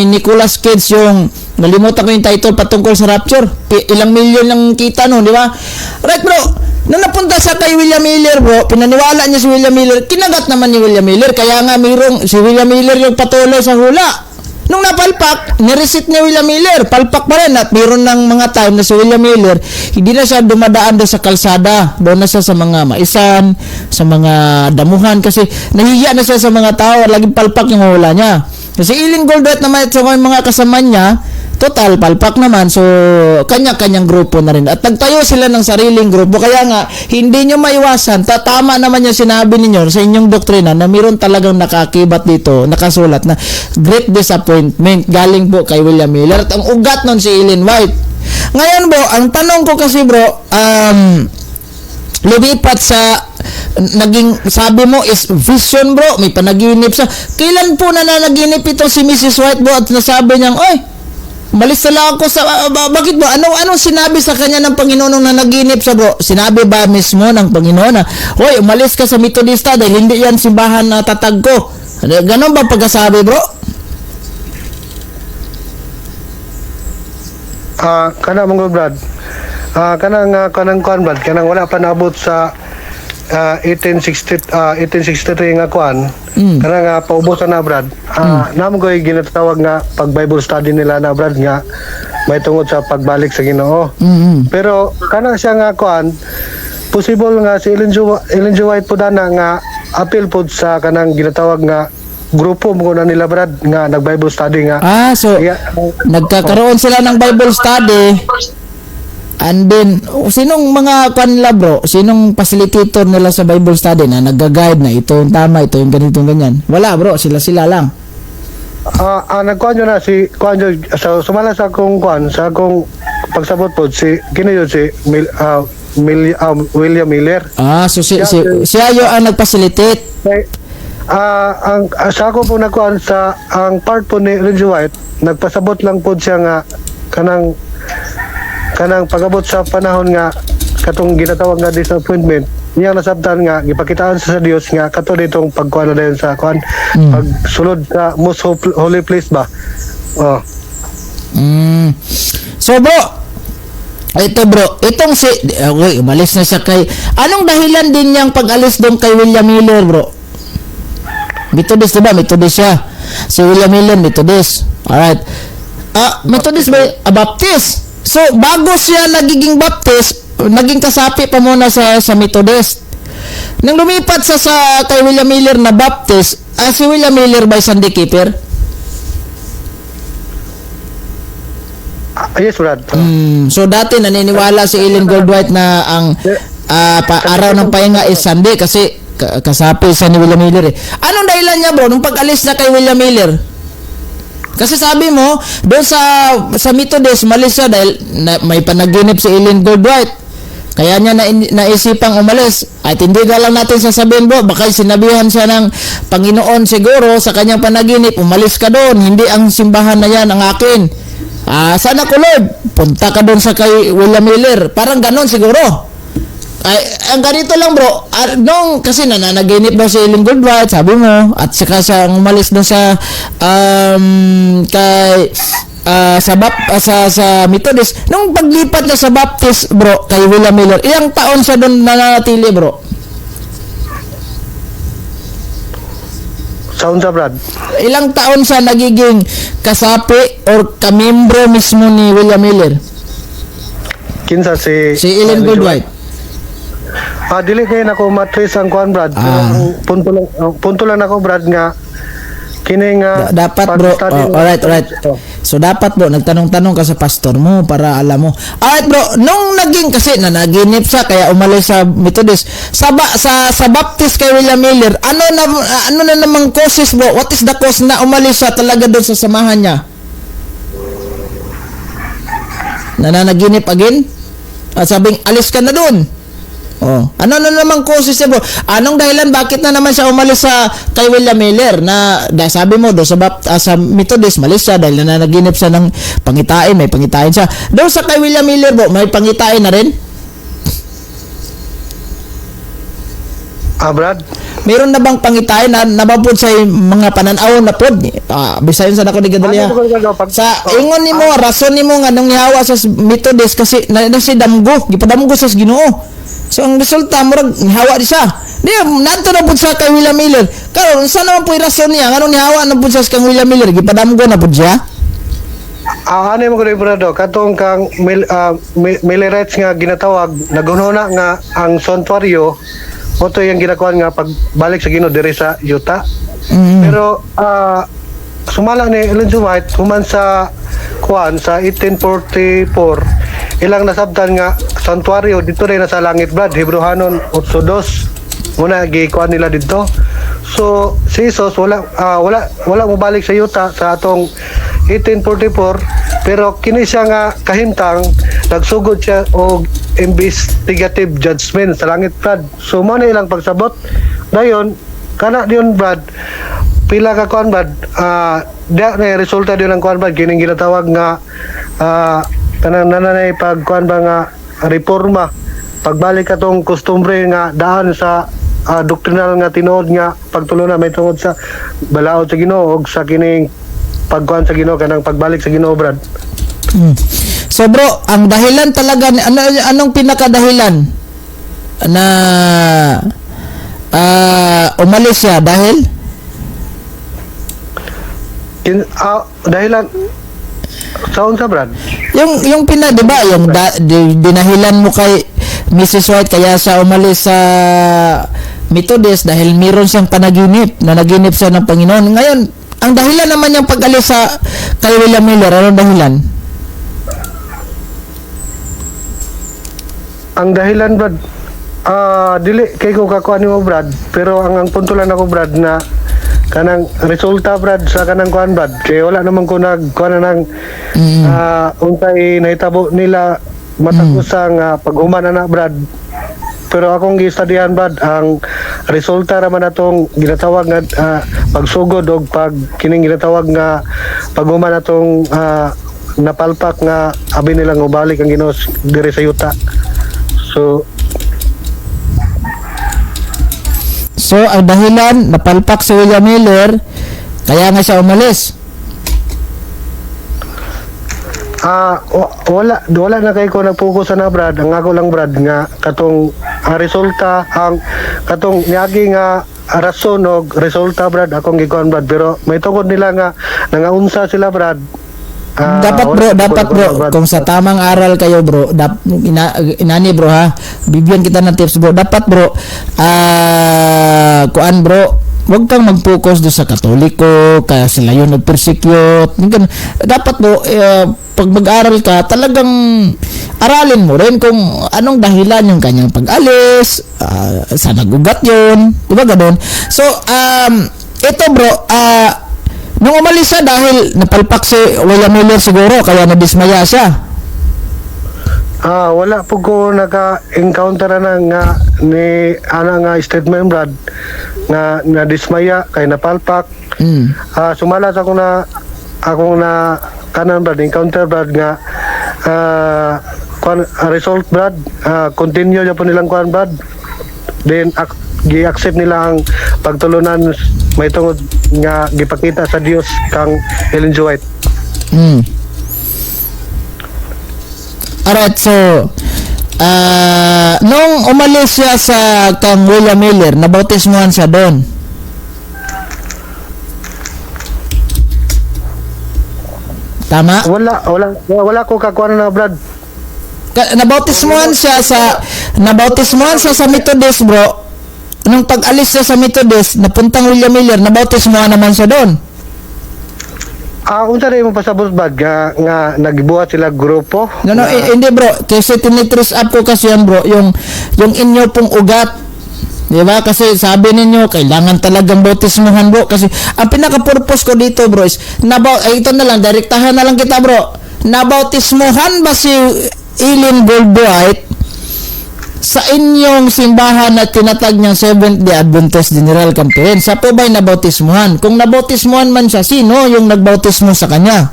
Nicolas Cage, yung nalimutan ko yung title patungkol sa rapture. Ilang milyon lang kita no, di ba? Right, bro. Nung napunta sa kay William Miller, bro, pinaniwala niya si William Miller. Kinagat naman ni William Miller. Kaya nga mayroong si William Miller yung patuloy sa hula. Nung napalpak, niresit ni William Miller. Palpak pa rin. At mayroon ng mga time na si William Miller, hindi na siya dumadaan doon sa kalsada. Doon na siya sa mga maisan, sa mga damuhan. Kasi nahihiya na siya sa mga tao. Laging palpak yung hula niya. Kasi Ellen Goldwhite naman at mga kasama niya, total, palpak naman. So, kanya-kanyang grupo na rin. At nagtayo sila ng sariling grupo. Kaya nga, hindi nyo maiwasan. Tama naman yung sinabi ninyo sa inyong doktrina na mayroon talagang nakakibat dito, nakasulat na great disappointment galing po kay William Miller. At ang ugat nun si Ellen White. Ngayon, bro, ang tanong ko kasi, bro, lumipat sa naging, sabi mo is vision, bro, may panaginip siya. Kailan po nananaginip ito si Mrs. White, bro, at nasabi niyang, oy, Umalis na lang ako sa bakit ba? Anong sinabi sa kanya ng Panginoon nung nanaginip siya, bro? Sinabi ba mismo ng Panginoon na, "Hoy, umalis ka sa Metodista dahil hindi yan simbahan na tatag ko." Ganon ba pagkasabi, bro? Kana mga Brad. Kanang kuan Brad, kanang wala pa naabot sa 1863 nga kuan. Kanang paubusan na Brad. Namo ko'y ginatawag nga pag Bible study nila na Brad nga may tungod sa pagbalik sa Ginoo. Pero kanang siya nga kuan, possible nga si Ellen G. White po dana nga appeal po sa kanang ginatawag nga grupo mo na nila Brad nga nag-Bible study nga. So nagkakaroon sila ng Bible study. And then, sinong mga kanila, bro? Sinong facilitator nila sa Bible study na nag-guide na ito yung tama, ito yung ganito, ganyan? Wala, bro. Sila lang. Nagkuhan nyo na si kuhan nyo, sumala sa akong kuhan, sa akong pagsabot po, kino yun si William Miller. So siya yung ang nag-facilitate. Sa ako po nagkuhan sa ang part po ni Ellen G. White, nagpasabot lang po siya nga kanang pagabot sa panahon nga katong ginatawag nga disappointment niya nasabtan nga gipakitaan sa Dios nga kato ditong pagkuan na dayon sa kuan pagsulod sa most holy place ba. So bro, itong si umalis na siya kay anong dahilan din niyang pag-alis doon kay William Miller, bro? Methodist, diba? Methodist siya. Si William Miller, Methodist. Alright. Methodist ba? Baptist. So, bago siya nagiging Baptist, naging kasapi pa muna sa Methodist. Nang lumipat sa kay William Miller na Baptist, si William Miller ba Sunday keeper? Yes, Brad. So, dati naniniwala si Ellen Goldwhite na ang araw ng pahinga is Sunday kasi kasapi siya ni William Miller eh. Anong dahilan niya, bro, nung pag-alis na kay William Miller? Kasi sabi mo, doon sa Methodist, malis siya dahil may panaginip si Ellen Goldwhite. Kaya niya naisipang umalis. At hindi ka lang natin sasabihin, bro, baka sinabihan siya ng Panginoon siguro sa kanyang panaginip, umalis ka doon, hindi ang simbahan na yan ang akin. Sana ko, Lord, punta ka doon sa kay William Miller. Parang ganon siguro. Ang ganito lang, bro, kasi nananaginip daw si Ellen Goldwhite, sabi mo, at saka siya umalis doon sa sa Methodist. Nung paglipat niya sa Baptist, bro, kay William Miller, ilang taon siya doon nananatili, bro? Sound sa Brad. Ilang taon siya nagiging kasapi or kamembro mismo ni William Miller? Kinsa si Ellen Goldwhite. Dili kay nako matris ang kuan Brad. Punto lang ako Brad nga kini nga dapat, bro. Alright. So dapat, bro, nagtanong-tanong ka sa pastor mo para alam mo. Alright, bro, nung naging kasi nanaginip siya kaya umalis sa Methodist. Sa Baptist kay William Miller, ano na namang causes, bro? What is the cause na umalis siya talaga doon sa samahan niya? Nananaginip again? At sabing alis ka na doon. Ano na naman causes niya, bro? Anong dahilan bakit na naman siya umalis sa kay William Miller na sabi mo do sa Methodist malis siya dahil nananaginip siya ng pangitain, may pangitain siya. Doon sa kay William Miller, bro, may pangitain na rin? Brad? Meron na bang pangitain na nababod sa mga pananaw na pod? Bisayon sa nako ni Gadalya. Sa ingon nimo, rason nimo nga nang nihawa sa Methodist kasi na si damgo, gipadamgo sa Ginoo. So ang resulta murag nihawa di siya. Di nanto na pud sa kay William Miller. Karon sa naman po rason niya nganong nihawa na pud sa kay William Miller gipadamgo na pud siya. Ano mo ko Brado katong kang Millerites nga ginatawag nagunhuna nga ang santuaryo moto yung ginakuan nga pagbalik sa Ginoo diri sa Utah. Pero sumala ni Ellen G. White human sa kuan sa 1844 ilang nasabtan nga santuaryo dito rin sa langit Brad Hebrehanon 8:2 muna gikuan nila dito. So si Jesus wala mo balik sa Utah sa atong 1844 pero kini siya nga kahimtang nagsugod siya og investigative judgment sa langit Brad. So mo na ilang pagsabot dayon kana diyon Brad pila ka kuan bad da na resulta din ang kuan bad kining ginatawag nga kanang nanay pag kuan ba nga reforma pagbalik atong kustumbre nga daan sa doktrinal nga tinuod nga pagtulunan may tungod sa balaod sa Ginoo ug sa kining pagkuan sa Ginoo kanang pagbalik sa Ginoo brad. So bro, ang dahilan talaga anong pinakadahilan na umalis siya dahil dahilan sa unsa brad? Yung di ba yung dinahilan mo kay Mrs. White kaya siya umalis sa Methodist dahil meron siyang panaginip na naginip siya ng Panginoon. Ngayon, ang dahilan naman niyang pag-alis sa kay William Miller, anong dahilan? Ang dahilan brad dili kay ko kakuan mo brad pero ang punto lang ako brad na kanang resulta brad sa kanang kuan brad kay wala naman ko nagkuan nang unsay nahitabo nila matag usang paghuman na brad pero akong gistudihan brad ang resulta naman atong ginatawag nga pagsugod og pag kining ginatawag nga paghuman atong napalpak nga abi nilang ubalik ang Ginoo diri sa yuta. So, ang dahilan, napalpak si William Miller, kaya nga siya umalis. Wala na kay ko nagpokus na brad. Ang ako lang brad nga katong resulta ang katong niagi nga rason og resulta brad akong gikuan brad pero may tungod nila nga nangaunsa sila brad. Dapat bro, kung sa tamang aral kayo bro, inani bro ha, bibigyan kita ng tips bro, dapat bro, kuan bro, huwag kang mag-focus doon sa Katoliko, kaya sila yun nag-persecute, dapat bro, pag mag-aral ka, talagang aralin mo rin kung anong dahilan yung kanyang pag-alis, sa nagugat yun, diba ganun? So, ito bro, nung umalis siya dahil napalpak si William Miller siguro kaya nadismaya siya. Wala po ko naka-encounter na nga ni nga statement brad nga nadismaya kay napalpak. Sumalas ako na kanan brad encounter brad nga result brad continue niya po nilang kuan brad then gi-accept nila ang pagtulunan may tungod nga gipakita sa Dios kang Ellen G. White. Alright, so nung umalis siya sa kang William Miller, nabautismuhan siya doon. Tama? Wala ko kakuan na brad. Nabautismuhan siya sa Methodist bro. Nung pag-alis siya sa Methodist, napuntang William Miller, nabautismuhan naman siya doon. Unsa rin mo pasabot bag nga nagbuhat sila grupo? No, hindi bro. Kasi tinitrace up ko kasi yan bro, yung inyo pong ugat. Diba? Kasi sabi ninyo, kailangan talagang bautismuhan bro. Kasi ang pinaka-purpose ko dito bro is, ito na lang, direktahan na lang kita bro. Nabautismuhan ba si Ellen Goldbright sa inyong simbahan na tinatag niyang Seventh-day Adventist General Campaign? Sa po ba'y nabautismuhan? Kung nabautismuhan man siya, sino yung nagbautismo sa kanya?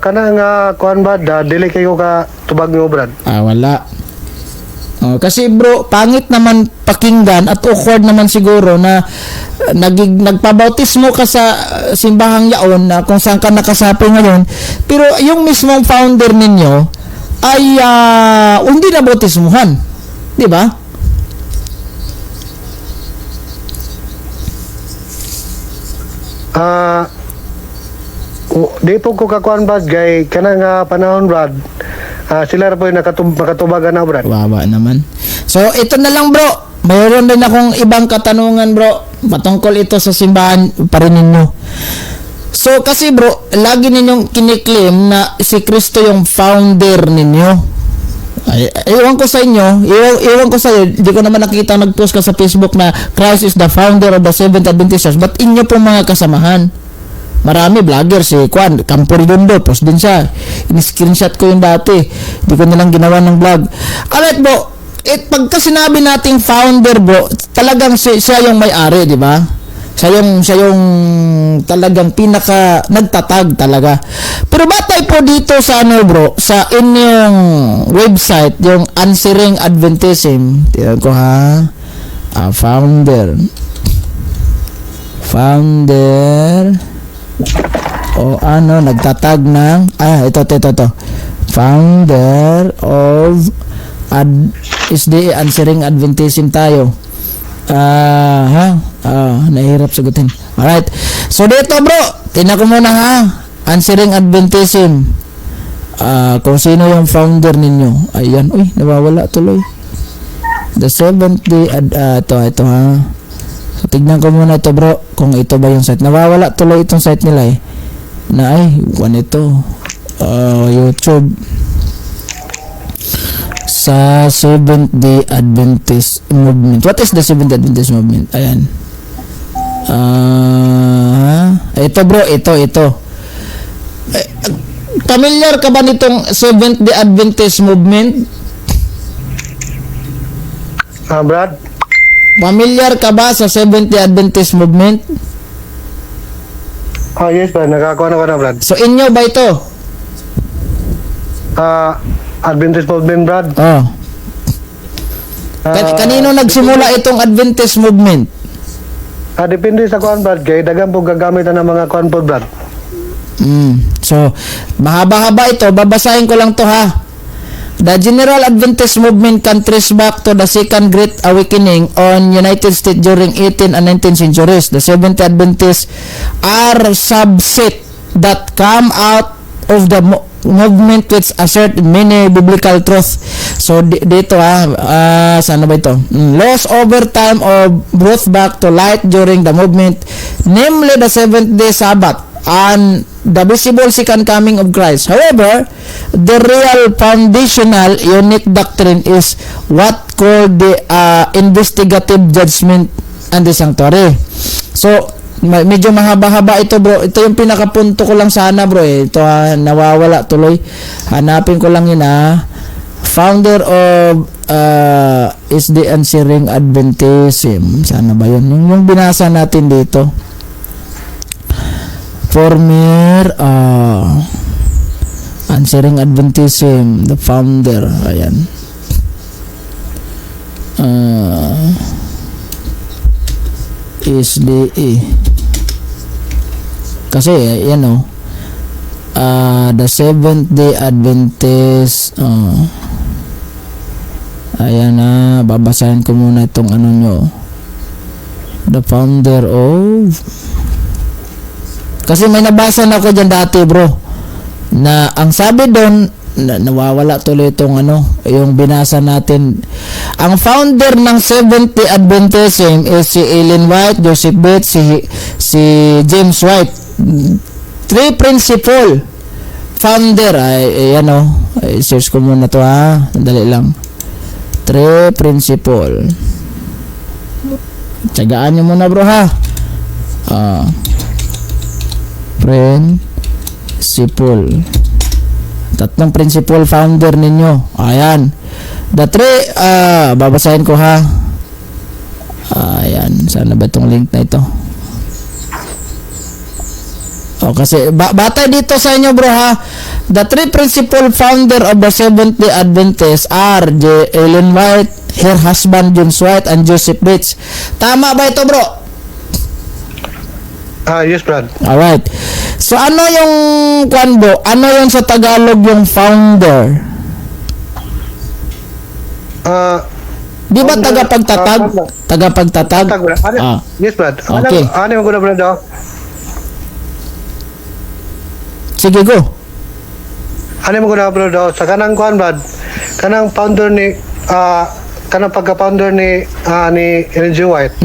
Kana nga kuan ba dili kayo ka tubag mo brad? Wala. Kasi bro, pangit naman pakinggan at awkward naman siguro na nagpabautismo ka sa simbahang yaon na kung saan ka nakasapi ngayon, pero yung mismong founder ninyo ay hindi na bautismuhan, di ba? Di po ko kakuan brad kay kana nga panahon brad. Sila ra po nakatubagan na brad. Wawa naman. So ito na lang bro. Mayroon din akong ibang katanungan bro. Patungkol ito sa simbahan pa rin ninyo. So kasi bro, lagi ninyong kiniklaim na si Kristo yung founder ninyo. Iwan ko sa inyo, iwan ko sa iyo, di ko naman nakita nag-post ka sa Facebook na Christ is the founder of the Seventh Adventist Church. But inyo pong mga kasamahan, marami vlogger, si Juan Campo Redondo, post din siya. In-screenshot ko yung dati, di ko nilang ginawa ng vlog. Alright bro, pagka sinabi nating founder, bro, talagang siya yung may-ari, di ba? Siya yung talagang pinaka nagtatag talaga. Pero batay po dito sa ano, bro, sa inyong website, yung Answering Adventism. Tingnan ko ha. Founder. O ano, nagtatag ng ito. Founder of SDA Answering Adventism tayo. Nahirap sagutin. Alright. So dito, bro, tingnan ko muna ha. Answering Adventism. Kung sino yung founder ninyo. Ayan. Uy, nawawala tuloy. The Seventh Day ito ha. So, tignan ko muna ito, bro, kung ito ba yung site. Nawawala tuloy itong site nila eh. Ito. YouTube. Sa Seventh-day Adventist Movement. What is the Seventh-day Adventist Movement? Ayan. Ito, bro. Ito. Familiar ka ba nitong Seventh-day Adventist Movement? Brad? Familiar ka ba sa Seventh-day Adventist Movement? Yes, Brad. Nakakuha na, Brad. So, inyo ba ito? Adventist Movement, Brad. Kanino nagsimula itong Adventist Movement? Depende sa kuan, Brad. Kaya dagan po gagamit ng mga kuan po, Brad. So, mahaba-haba ito. Babasahin ko lang to ha. The General Adventist Movement can trace back to the Second Great Awakening on United States during 18th and 19th centuries. The Seventh-day Adventists are subset that come out of the movement which assert many biblical truth. So dito saan ba ito? Lost over time or brought back to light during the movement, namely the Seventh-day Sabbath and the visible second coming of Christ. However, the real foundational unique doctrine is what called the investigative judgment and the sanctuary. So medyo mahaba-haba ito, bro. Ito yung pinakapunto ko lang sana, bro. Ito nawawala tuloy. Hanapin ko lang yun Founder of is the Answering Adventism. Sana ba yun? Yung binasa natin dito. Former Answering Adventism, the founder. Ayan. SDA. Kasi yan the Seventh-day Adventist. Ayan babasahin ko muna itong ano nyo. The founder of. Kasi may nabasa na ako dyan dati, bro, na ang sabi doon, nawawala tuloy itong yung binasa natin. Ang founder ng Seventh-day Adventism is si Ellen White, Joseph Bates, si James White. Three principal founder. Search ko muna to dali lang. Three principal. Tsagaan nyo muna, bro, principal. Tatlong principal founder ninyo. Ayan. The three, babasahin ko ayan. Sana ba itong link na ito? Kasi batay dito sa inyo, bro, The three principal founder of the Seventh-day Adventists are Ellen White, her husband James White, and Joseph Bates. Tama ba ito, bro? Yes, Brad. Alright. So, ano yung bro? Ano yung sa Tagalog yung founder? Di ba tagapagtatag? Tagapagtatag? Yes, Brad. Okay. Ano yung guna, Brad? Sige, go. Ano yung guna, Brad? Sa kanang kuan, Brad? Kanang founder ni kanang pagka-founder ni Ellen G. White.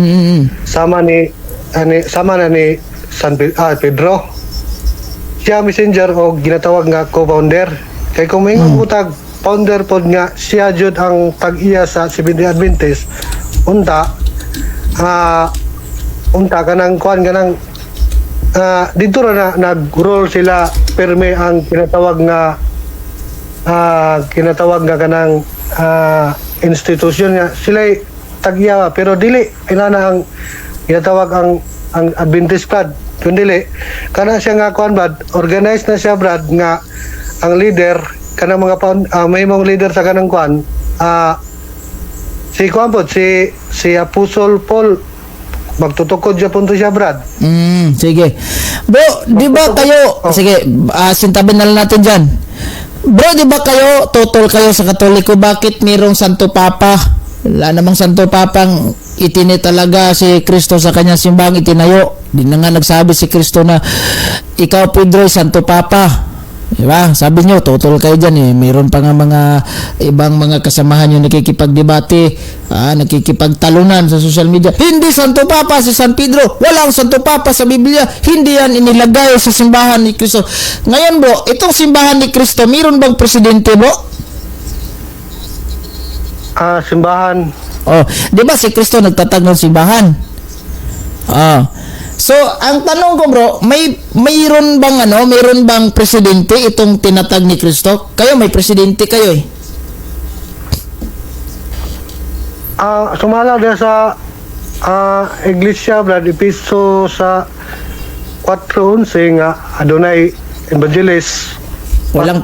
Sama na ni Pedro. Siya messenger o ginatawag nga co-founder. Kay kung may utag founder pod nga siya jud ang pag-iya sa Seventh-day Adventist. Unta kanang kuan kanang dito na nag-roll sila perme ang kinatawag nga kanang institusyon nga sila tagyawa pero dili inana ang ginatawag ang Adventist Brad kundi kana siya nga kuan Brad organized na siya Brad nga ang leader kanang mga may mong leader sa kanang kuan si kuan po si Apostol Paul magtutukod siya punto siya Brad. Sige. Bro, di ba kayo, sige, sintabi na lang natin dyan. Bro, di ba kayo, total kayo sa Katoliko, bakit mayroong Santo Papa? Wala namang Santo Papang itinitalaga si Kristo sa kanyang simbahang itinayo. Di na nga nagsabi si Kristo na, ikaw Pedro, Santo Papa. Diba? Sabi nyo, total kayo dyan eh. Mayroon pa nga mga ibang mga kasamahan yung nakikipagdebate, nakikipagtalunan sa social media. Hindi Santo Papa si San Pedro. Walang Santo Papa sa Biblia. Hindi yan inilagay sa simbahan ni Kristo. Ngayon bro, itong simbahan ni Kristo, mayroon bang presidente bro? Simbahan. Oh, di ba si Kristo nagtatag ng simbahan? So, ang tanong ko bro, mayroon bang presidente itong tinatag ni Kristo? Kayo may presidente kayo eh. Sumala dia sa Iglesia Brad Episo sa 4:11 nga adunay evangelist. Walang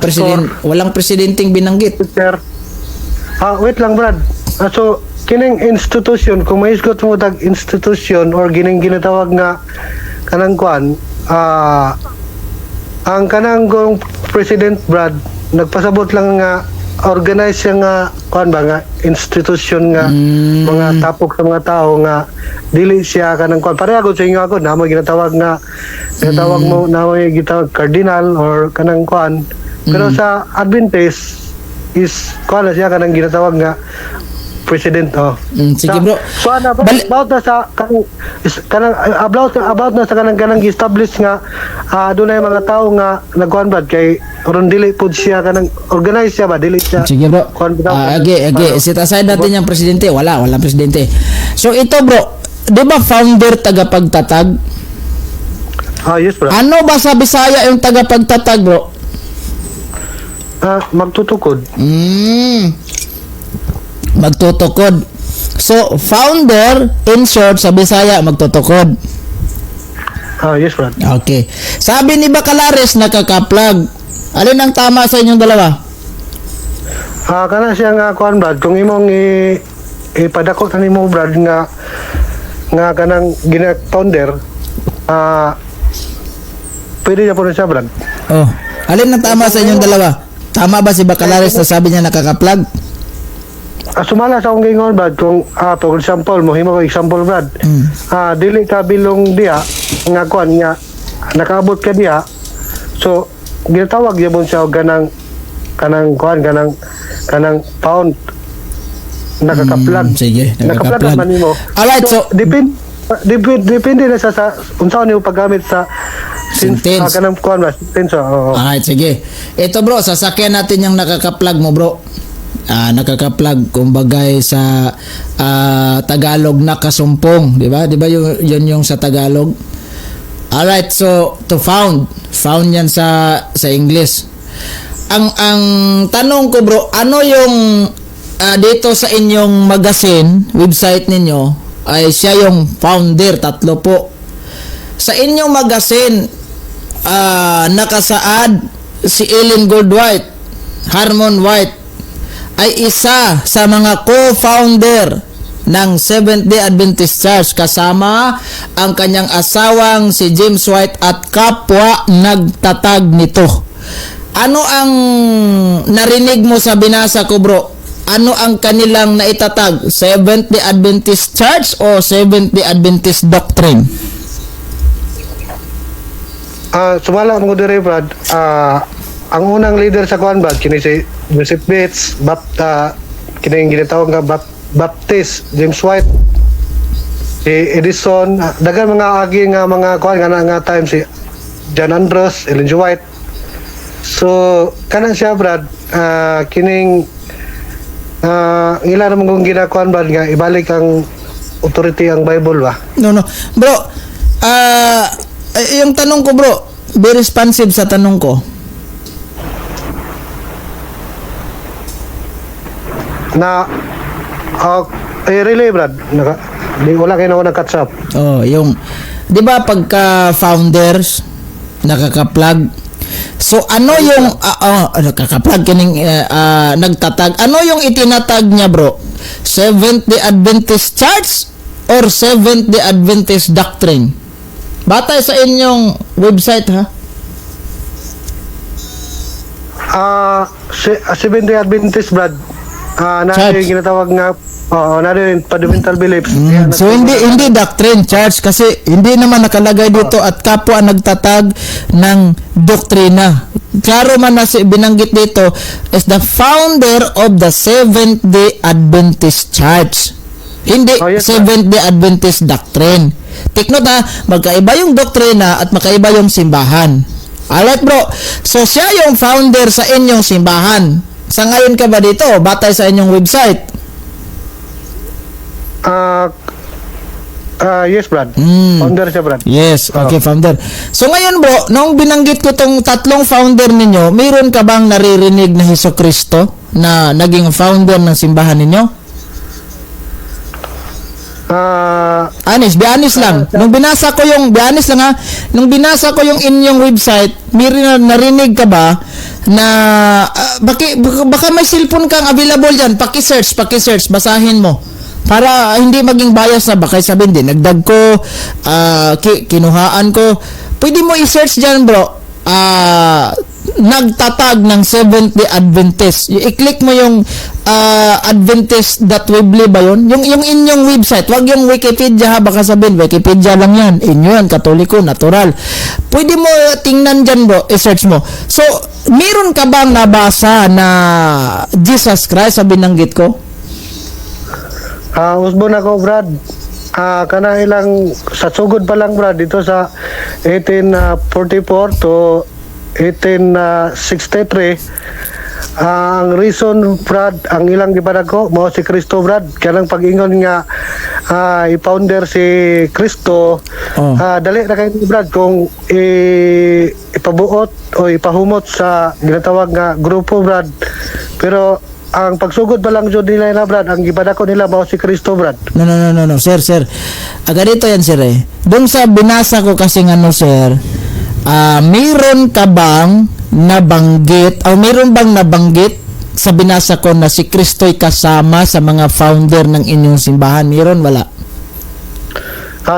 presidenteng binanggit. Sir. Wait lang Brad. So kining institution kung may isgot mo tag institution or ginatawag nga kanang kuan ang kanang gong President Brad nagpasabot lang nga organize siya nga kuan ba nga institution nga mga tapok sa mga tao nga dili siya kanang kuan pareha gud sa inyo ako na mo ginatawag mo na mo gitawag cardinal or kanang kuan pero sa Adventist is kuan siya kanang ginatawag nga president sige bro. So about na sa about na sa kanang establish nga dunay mga tao nga nagkuan bad kay aron dili pud siya kanang organize siya ba dili siya. Sige bro. Set aside natin yung presidente. Walang presidente. So ito bro, di ba founder tagapagtatag? Yes bro. Ano ba sa Bisaya yung tagapagtatag bro? Magtutukod. Magtutukod. So, founder, in short, sa Bisaya, magtutukod. Yes, Brad. Okay. Sabi ni Bacalares, nakakaplag. Alin ang tama sa inyong dalawa? Kana siya nga, kuan Brad, kung imong ipadakot na nimo Brad, nga kanang founder, pwede niya po na siya, Brad. Alin ang tama sa inyong dalawa? Tama ba si Bacalares na sabi niya nakakaplag? Sumala sa akong gingon Brad kung for example mohimo ko example Brad dili ka bilong diha nga kuan nga nakaabot ka diha so ginatawag gyud siya og kanang kuan kanang pound nakakaplag sige nakakaplag man nimo alright so depende na sa unsa niyo paggamit sa sentence kanang kuan ba sentence alright sige ito bro sasakyan natin yung nakakaplag mo bro nakakaplag kumbagay sa Tagalog nakasumpong, di ba? Di ba yun yung sa Tagalog? Alright, so to found yan sa English. Ang tanong ko bro, ano yung dito sa inyong magazine, website ninyo ay siya yung founder, 3 po. Sa inyong magazine nakasaad si Ellen Goldwhite, Harmon White ay isa sa mga co-founder ng Seventh-day Adventist Church kasama ang kanyang asawang si James White at kapwa nagtatag nito. Ano ang narinig mo sa binasa ko bro? Ano ang kanilang naitatag? Seventh-day Adventist Church o Seventh-day Adventist Doctrine? Sumala mo dire Brad ang unang leader sa kuan Brad kini si Joseph Bates kini ginatawag nga Baptist James White si Edison dagan mga agi nga mga kuan nga time si John Andros Ellen G. White so kanang siya Brad kining ilan naman kung ginakuan Brad nga ibalik ang authority ang Bible ba no bro yung tanong ko bro be responsive sa tanong ko na relay Brad. Wala kayo na ako nag-catch up. Oh, yung 'di ba pagka founders nakaka-plug. So ano yung nakaka-plug kining nagtatag. Ano yung itinatag niya, bro? Seventh-day Adventist Church or Seventh-day Adventist Doctrine? Batay sa inyong website, ha? Seventh-day Adventist Brad. Na Church. yung ginatawag nga na yung fundamental beliefs. So hindi doctrine church kasi hindi naman nakalagay dito at kapwa nagtatag ng doktrina. Klaro man na binanggit dito is the founder of the Seventh-day Adventist Church. Hindi Yes, Seventh-day Adventist Doctrine. Take note, ha, magkaiba yung doktrina at magkaiba yung simbahan. Alright, bro. So siya yung founder sa inyong simbahan. Sa ngayon ka ba dito batay sa inyong website? Yes, Brad. Mm. Founder siya, Brad. Yes, okay, founder. So ngayon, bro, nung binanggit ko tong tatlong founder ninyo, mayroon ka bang naririnig na Hesukristo na naging founder ng simbahan ninyo? Be honest lang. Nung binasa ko yung, nung binasa ko yung inyong website, narinig ka ba na baka may cellphone kang available dyan, paki-search, basahin mo. Para hindi maging bias na baka sabihin din, nagdag ko, kinuhaan ko. Pwede mo i-search dyan, bro. Nagtatag ng Seventh-day Adventist. I-click mo yung Adventist.weebly ba yun? Yung inyong website. Wag yung Wikipedia, ha. Baka sabihin, Wikipedia lang yan. Inyo yan, Katoliko, natural. Pwede mo tingnan dyan, bro. I-search mo. So, meron ka bang nabasa na Jesus Christ, sabi binanggit ko? Usbon ako, Brad. Kana ilang sa sugod pa lang, Brad, dito sa 1844 to 1863. Ang reason, Brad, ang ilang gipadag ko mao si Kristo, Brad. Kanang pag-ingon nga i-founder si Kristo. Dali na kayo, Brad, kung ipabuot o ipahumot sa ginatawag nga grupo, Brad. Pero ang pagsugod pa lang jud nila na, Brad, ang gipadako nila mao si Kristo, Brad. No, sir. Aga dito yan, sir, eh. Doon sa binasa ko kasi sir, mayroon ka bang nabanggit, o mayroon bang nabanggit sa binasa ko na si Kristo'y kasama sa mga founder ng inyong simbahan? Mayroon, wala?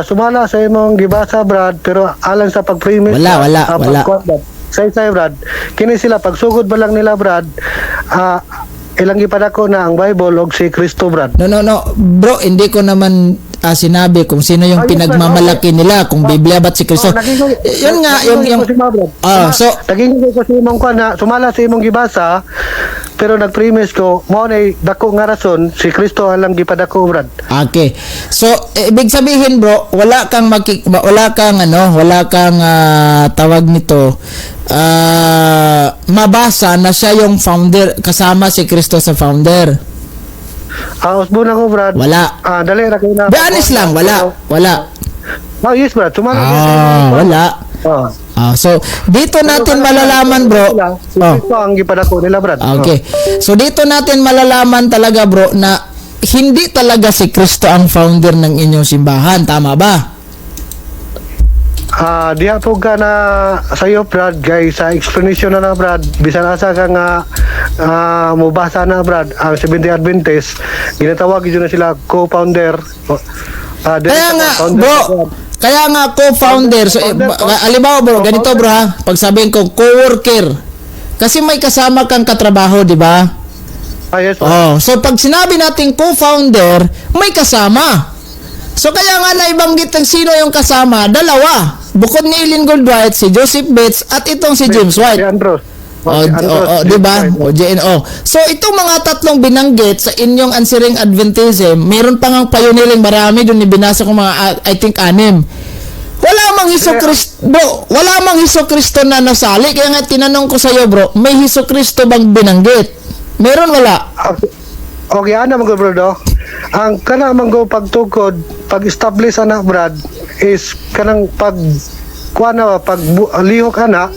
Sumala sa imong gibasa, Brad, pero alang sa pag-premise. Wala. Say, Brad. Kini sila, pagsugod ba lang nila, Brad, ilang gipadako na ang Bible og si Kristo, Brad. No. Bro, hindi ko naman sinabi kung sino yung pinagmamalaki nila, kung Biblia ba't si Kristo. Yun nga, yung so naging ko sa imong na sumala sa imong gibasa, pero nag-premise ko mo na dako nga rason si Kristo ang lang gipadako, Brad. Okay. So ibig sabihin, bro, wala kang tawag nito, mabasa na siya yung founder, kasama si Kristo sa founder. Usbon ako, Brad. Wala. Dali ra kayo na. Be honest lang, wala. Yes, Brad. Sumala. Wala. So dito natin malalaman, bro. Kristo ang gipadako nila, Brad. Okay. So dito natin malalaman talaga, bro, na hindi talaga si Kristo ang founder ng inyong simbahan, tama ba? Diha po ka na sa'yo, Brad, guys, sa explanation na, Brad, bisan asa ka nga mubasa na, Brad, ang Seventh-day Adventist, ginatawag yun na sila co-founder. Kaya nga co-founder. So, alibaw, bro, ganito, bro, ha, pag sabihin ko co-worker, kasi may kasama kang katrabaho, di ba? Yes, so pag sinabi natin co-founder, may kasama. So kaya nga naibanggit ng sino yung kasama, dalawa. Bukod ni Eileen Goldwhite, si Joseph Bates at itong si James White. Di ba? So itong mga tatlong binanggit sa inyong answering Adventism, meron pa ngang pioneering, marami doon binasa ko mga I think 6. Wala mang Hesukristo, bro. Wala mang Hesukristo na nasali. Kaya nga tinanong ko sa iyo, bro, may Hesukristo bang binanggit? Meron, wala? Okay, ano mga bro, ang kanang manggo pagtukod, pag-establish anak, Brad, is kanang lihok anak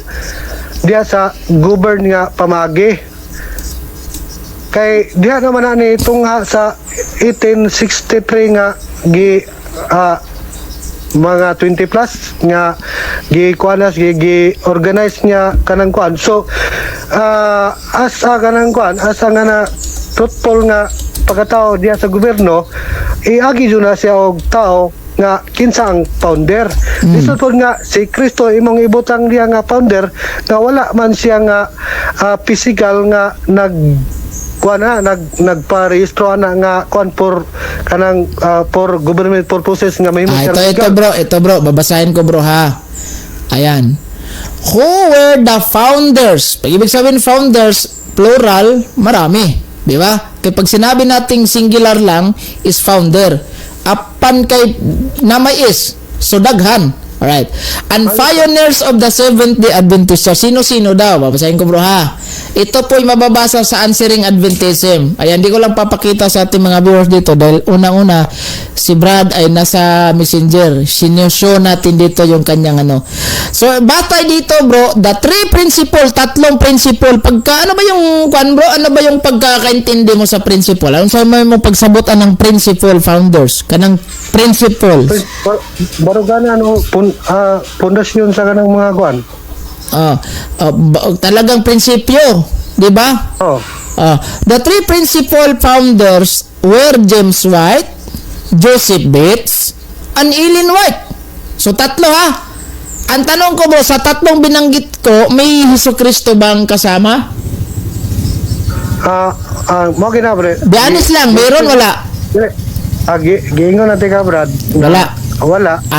diya sa govern nga pamagi. kay diha naman na ni tungha sa 1863 nga mga 20 plus nga gi organize niya kanang kuan. So asa kanang kuan, asa nga na truthful nga pagkatao diya sa gobyerno, iagi jud na siya og tao nga kinsa ang founder. Lisod pod nga si Kristo imong ibutang diya nga founder nga wala man siya nga physical nga nagparehistro na nga kuan for kanang for government purposes nga mahimo siya ito bro, babasahin ko bro ha. Ayan. Who were the founders? Pag ibig sabihin founders, plural, marami. Di ba? Kaya pag sinabi nating singular lang, is founder. Apan kay namay is, so daghan. Alright. And pioneers of the Seventh-day Adventist. So, sino-sino daw? Babasahin ko bro ha. Ito po'y mababasa sa Answering Adventism. Ayan, di ko lang papakita sa ating mga viewers dito dahil unang-una, si Brad ay nasa Messenger. Sinushow natin dito yung kanyang ano. So, batay dito bro, the tatlong principle. Ano ba yung, bro? Ano ba yung pagkakaintindi mo sa principle? Ano sa mo pagsabutan ng principle founders? Kanang principle. Barugan pundasyon sa kanang mga kuan. Talagang prinsipyo, di ba? The three principal founders were James White, Joseph Bates, and Ellen White. So tatlo ha. Ang tanong ko bro, sa tatlong binanggit ko, may Jesucristo bang kasama? Mo ginabre. Be honest lang, meron wala? Giingon natin ka Brad. Wala.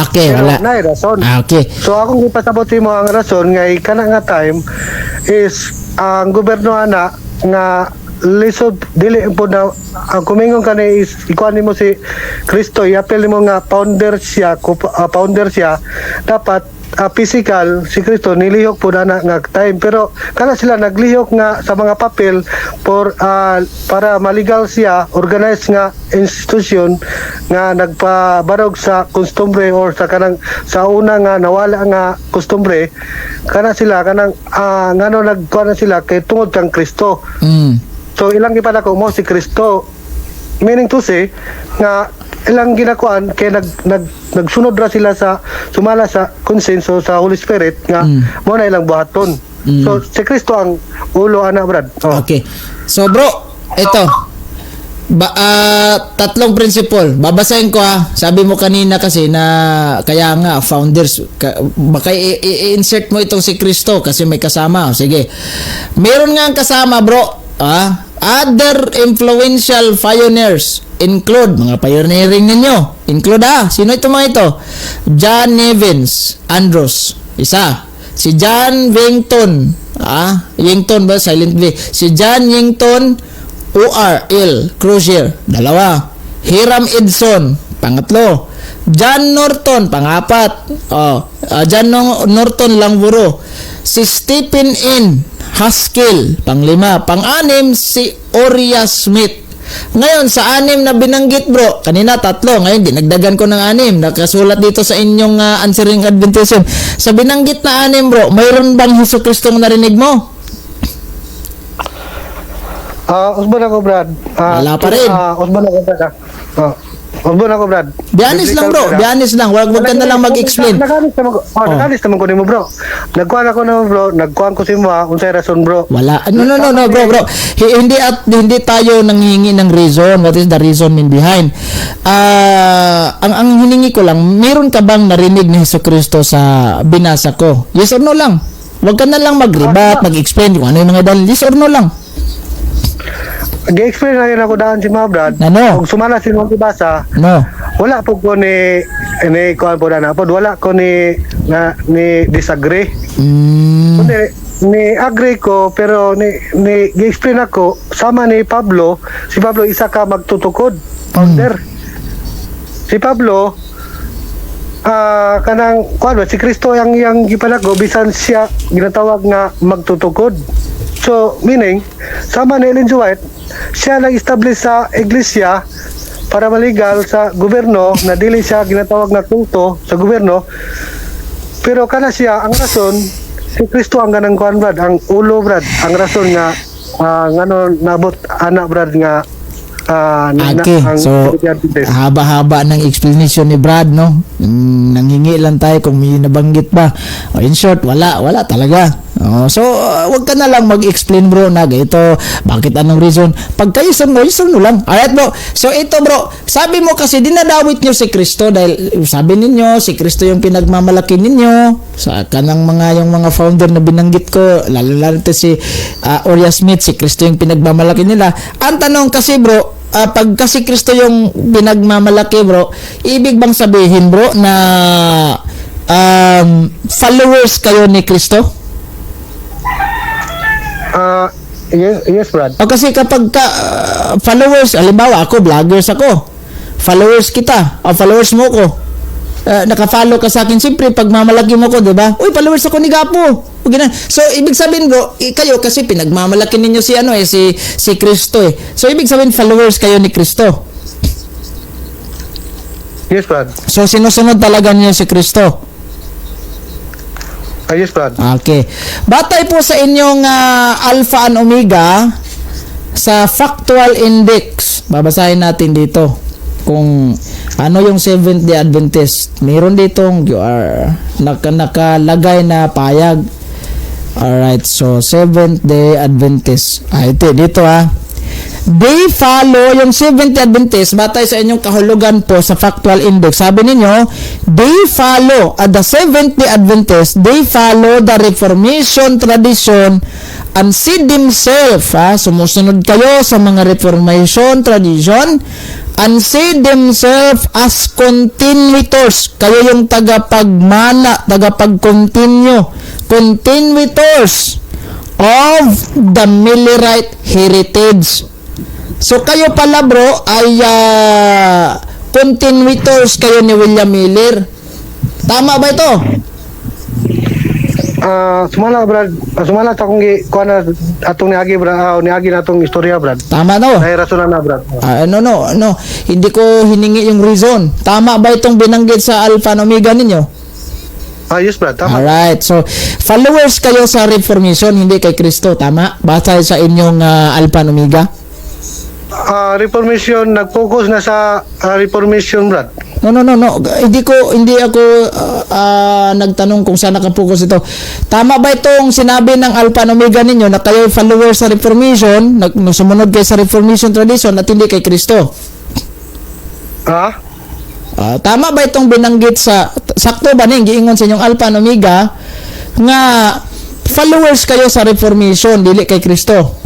Okay, pero wala. Nay rason. Okay. So akong ipasabot mo ang rason nga kana nga time is ang gobyerno ana nga lisod dili po na kumingon kani is ikuan nimo si Kristo i-apel mo nga founder siya dapat physical si Kristo nilihok po na nga time pero kana sila naglihok nga sa mga papel para maligal siya organize nga institution nga nagpabarog sa customary or sa kanang sa una nga nawala nga customary kana sila kanang ngano nagkuan sila kay tungod kang Kristo. So ilang gipadako mo si Kristo meaning to say nga ilang ginakuan kay nagsunod ra sila sa sumala sa konsenso sa Holy Spirit nga mo na ilang buhaton. So si Kristo ang ulo ana Brad. Okay. So bro, ito tatlong principle. Babasahin ko ha. Sabi mo kanina kasi na kaya nga founders baka i-insert mo itong si Kristo kasi may kasama. Sige. Meron nga ang kasama bro. Other influential pioneers include mga pioneering ninyo. Include sino ito mga ito? John Nevins Andros, isa. Si John Yington, Yington ba? Silent V. Si John Yington O.R.L. Crozier, dalawa. Hiram Edson, pangatlo. John Norton, pangapat. John Norton Langburo. Si Stephen N. Haskell, panglima. Pang-anim, si Oria Smith. Ngayon, sa anim na binanggit bro, kanina tatlo, ngayon dinagdagan ko ng anim. Nakasulat dito sa inyong Answering Adventism. Sa binanggit na anim bro, mayroon bang Jesucristong narinig mo? Usban ako Brad. Wala pa rin. Usban ako Brad. Usban ako Brad. Be honest lang bro, be honest lang. Wag ka na lang mag-explain. Nagalis naman ko nimo bro. Nagkuhan ako nimo bro, nagkuhan ko si mo unsay rason bro. Wala. No bro. Hindi tayo nanghihingi ng reason. What is the reason behind? Ang hiningi ko lang, meron ka bang narinig ni Jesucristo sa binasa ko? Yes or no lang. Wag ka na lang mag-rebat, mag-explain kung ano yung mga dahil. Yes or no lang. Gi-explain na yun ako daan si mga Brad. Ano? Kung sumala si mga ibasa, no. Wala po ko ni kuhan po na po, wala ko ni disagree. Kundi ni agree ko pero ni gi-explain ako sama ni Pablo, si Pablo isa ka magtutukod founder. Si Pablo kanang kuan ba si Kristo yang gipalago bisan siya ginatawag nga magtutukod. So meaning sama ni Ellen White siya nag-establish sa iglesia para maligal sa gobyerno na dili siya ginatawag na kulto sa gobyerno pero kana siya ang rason si Kristo ang ganang kuan Brad ang ulo Brad ang rason nga ngano nabot anak Brad nga Okay, so haba-haba ng explanation ni Brad, no? Nanghingi lang tayo kung may nabanggit ba. In short, wala talaga. So, wag ka na lang mag-explain, bro, na ito, bakit, anong reason. Pag kayo mo lang. Alright, bro. So, ito, bro, sabi mo kasi dinadawit nyo si Kristo dahil sabi ninyo, si Kristo yung pinagmamalaki ninyo. Sa kanang yung mga founder na binanggit ko, lalo si Oria Smith, si Kristo yung pinagmamalaki nila. Ang tanong kasi, bro, pag kasi Kristo yung pinagmamalaki, bro, ibig bang sabihin, bro, na followers kayo ni Kristo? Yes, Brad. O kasi kapag followers, halimbawa ako, vloggers ako, followers kita, o followers mo ko, naka-follow ka sa akin, siyempre pagmamalaki mo ko, diba? Uy, followers ako ni Gapo. So, ibig sabihin, bro, kayo kasi pinagmamalaki ninyo si Kristo eh. So, ibig sabihin, followers kayo ni Kristo. Yes, Brad. So, sinusunod talaga niyo si Kristo. Yes, Brad. Okay. Batay po sa inyong alpha and omega sa factual index. Babasahin natin dito kung ano yung Seventh-day Adventist. Meron ditong nakalagay na payag. Alright, so Seventh-day Adventist. Ito, dito they follow yung Seventh-day Adventist batay sa inyong kahulugan po sa factual index. Sabi ninyo, they follow at the Seventh-day Adventist, they follow the Reformation tradition and see themselves, sumusunod kayo sa mga Reformation tradition and see themselves as continuators. Kayo yung tagapagmana, tagapag-continue, continuators of the Millerite heritage. So kayo pala, bro, ay continuators kayo ni William Miller. Tama ba ito? Sumala, Brad. Sumala ta kung kuana atong niagi, Brad. Niagi na atong istorya, Brad. Tama no? May rason na, Brad. No. Hindi ko hiningi yung reason. Tama ba itong binanggit sa Alpha and Omega ninyo? Yes, Brad. Tama. Alright. So, followers kayo sa Reformation, hindi kay Kristo. Tama? Basta sa inyong Alpha and Omega? Reformation, nag-focus na sa Reformation, Brad. No. Hindi ako nagtanong kung saan nakapokus ito. Tama ba itong sinabi ng Alpha and Omega ninyo na kayo followers sa Reformation, sumunod kayo sa Reformation tradition at hindi kay Kristo? Tama ba itong binanggit sakto ba ning giingon sa inyong Alpha and Omega nga followers kayo sa Reformation dili kay Kristo?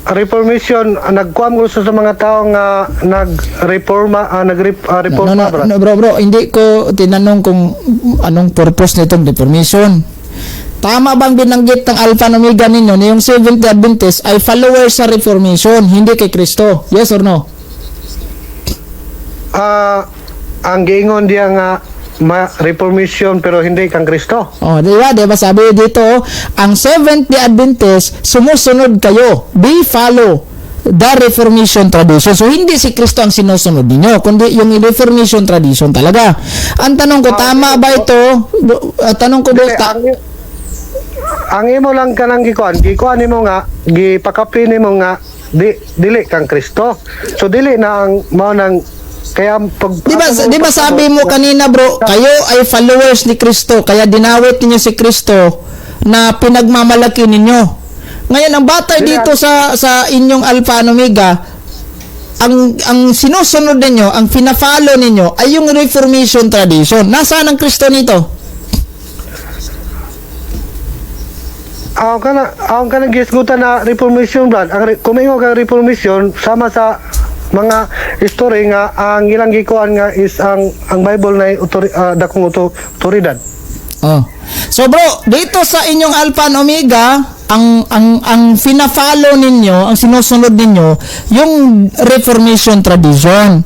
Reformation, nagkuam gusto sa mga tao nga nagreforma, reforma, Brad. Bro, hindi ko tinanong kung anong purpose nitong Reformation. Tama bang binanggit ng Alpha and Omega ninyo na yung Seventh-day Adventist ay followers sa Reformation, hindi kay Kristo? Yes or no? Ang giingon diya nga Reformation pero hindi kang Kristo. Diba sabi dito, ang Seventh-day Adventist sumusunod kayo, they follow the Reformation tradition. So hindi si Kristo ang sinusunod ninyo, kundi yung Reformation tradition talaga. Ang tanong ko, tama ba ito? Tanong ko, ang imo lang kanang gikuan nimo nga gipakapi nimo nga dili kang Kristo. So dili na ang mao nang kaya di ba sabi mo kanina, bro, kayo ay followers ni Kristo, kaya dinawit niyo si Kristo na pinagmamalaki ninyo. Ngayon ang batay dito sa inyong Alpha and Omega, ang sinusunod ninyo, ang pina-follow ninyo ay yung Reformation tradition. Nasaan ang Kristo nito? Ang kanang gisgutan na Reformation, Brad. Kung ingo kang Reformation sama sa mga history nga ang ilang gikuan nga is ang Bible na dakong otoridad. So bro, dito sa inyong Alpha and Omega, ang fina-follow ninyo, ang sinusunod ninyo yung Reformation tradition.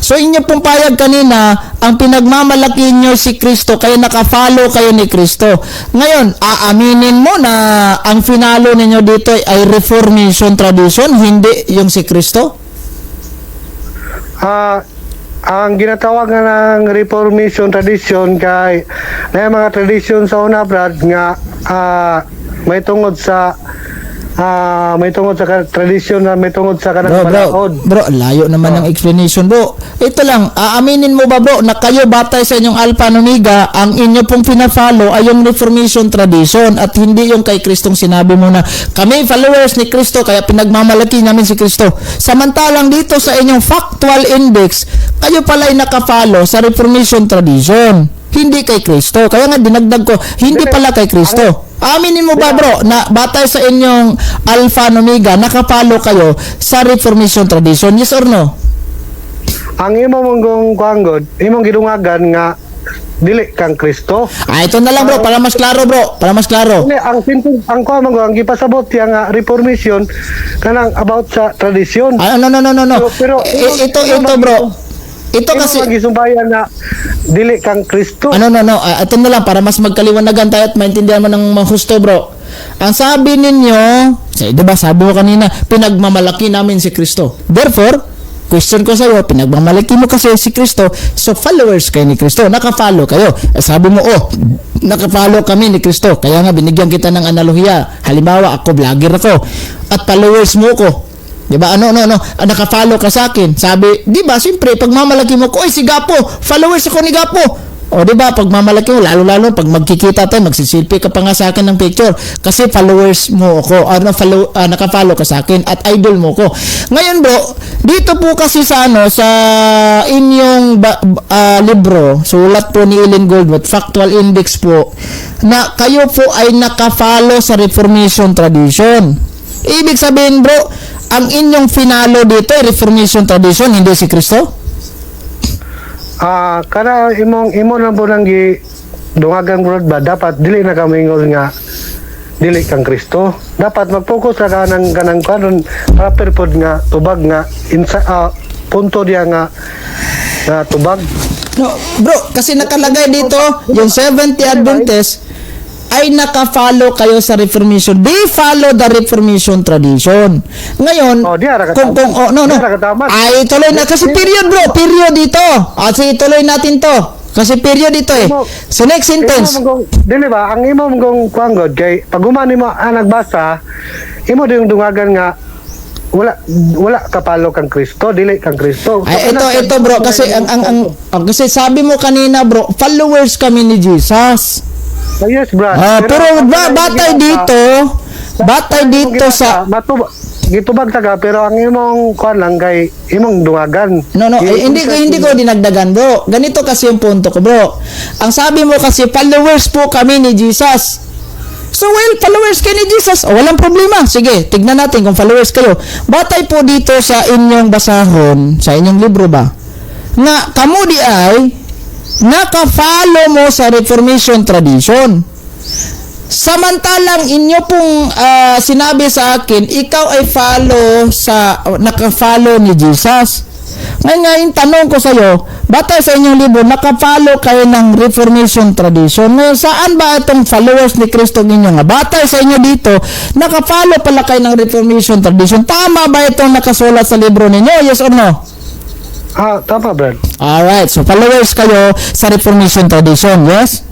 So inyo pong payag kanina, ang pinagmamalaki nyo si Kristo, kaya naka-follow kayo ni Kristo. Ngayon, aaminin mo na ang finalo ninyo dito ay Reformation tradition, hindi yung si Kristo? ang ginatawag nga ng Reformation tradition kay na mga tradisyon sa una brad nga may tungod sa tradisyon na may tungod sa kanang panahon. Bro, layo naman ng explanation, bro. Ito lang, aaminin mo ba, bro, na kayo batay sa inyong Alpha and Omega, ang inyo pong pina-follow ay yung Reformation tradition at hindi yung kay Kristong sinabi mo na kami followers ni Kristo kaya pinagmamalaki namin si Kristo. Samantalang dito sa inyong factual index, kayo pala ay naka-follow sa Reformation tradition, hindi kay Kristo. Kaya nga dinagdag ko, hindi pala kay Kristo. Aminin mo ba, bro, na batay sa inyong Alpha and Omega, nakapalo kayo sa Reformation tradition? Yes or no? Ang imo mong kuanggod, imong gidungagan nga dili kang Kristo. Ito na lang, bro, para mas klaro, bro. Para mas klaro. Dili, ang kuamang ang gipasabot yang Reformation kanang about sa tradisyon. No. Pero Ito, bro. Ito kasi magisumbayan na dili kang Kristo. no. Ito na lang para mas magkaliwanagan tayo at maintindihan mo ng husto, bro. Ang sabi ninyo, diba sabi mo kanina, pinagmamalaki namin si Kristo. Therefore, question ko sa iyo, pinagmamalaki mo kasi si Kristo, so followers kayo ni Kristo, naka-follow kayo. Sabi mo, naka-follow kami ni Kristo. Kaya nga binigyan kita ng analohiya. Halimbawa, ako vlogger ako at followers mo ko. Diba? Naka-follow ka sa akin. Sabi, diba, siyempre, pag mamalaki mo ko, si Gapo, followers ako ni Gapo. O diba, pag mamalaki mo, lalo, pag magkikita tayo, magsisilpi ka pa nga sa akin ng picture. Kasi followers mo ako, naka-follow ka sa akin, at idol mo ko. Ngayon, bro, dito po kasi sa inyong libro, sulat po ni Ellen Goldwatt, Factual Index po, na kayo po ay naka-follow sa Reformation tradition. Ibig sabihin, bro, ang inyong finalo dito ay Reformation tradition, hindi si Kristo? Kada imo na po nang dungagan bro ba, dapat dili na kami ingol nga dili kang Kristo. Dapat mag-focus sa kanang kanon proper pod nga tubag nga punto diya nga tubag. No, bro, kasi nakalagay dito yung Seventh Adventist ay naka-follow kayo sa Reformation. They follow the Reformation tradition. Ngayon, ay tuloy na kasi period, bro, period dito. Sige, tuloy natin to. Kasi period dito eh. So next sentence. Dili ba ang imo mong kuanggod kay pag humani mo nagbasa, imo din dungagan nga wala kapalo kang Kristo, dili kang Kristo. Ay ito bro, kasi kasi sabi mo kanina, bro, followers kami ni Jesus. Yes, bro. Pero batay dito sa gitubag taga pero ang imong kuan lang kay imong dungagan. No, hindi ko dinagdagan, bro. Ganito kasi yung punto ko, bro. Ang sabi mo kasi followers po kami ni Jesus. So, followers kayo ni Jesus. Walang problema. Sige, tignan natin kung followers kayo. Batay po dito sa inyong basahon, sa inyong libro ba, na kamo di ay naka-follow mo sa Reformation tradition. Samantalang inyo pong sinabi sa akin, ikaw ay naka-follow ni Jesus. Ngayon, tanong ko sa iyo, batay sa inyong libro, naka-follow kayo ng Reformation tradition. Ngayon, saan ba itong followers ni Kristo ninyo nga? Batay sa inyo dito, naka-follow pala kayo ng Reformation tradition. Tama ba itong nakasulat sa libro ninyo? Yes or no? Tama, Brad. Alright, so followers kayo sa Reformation tradition, yes?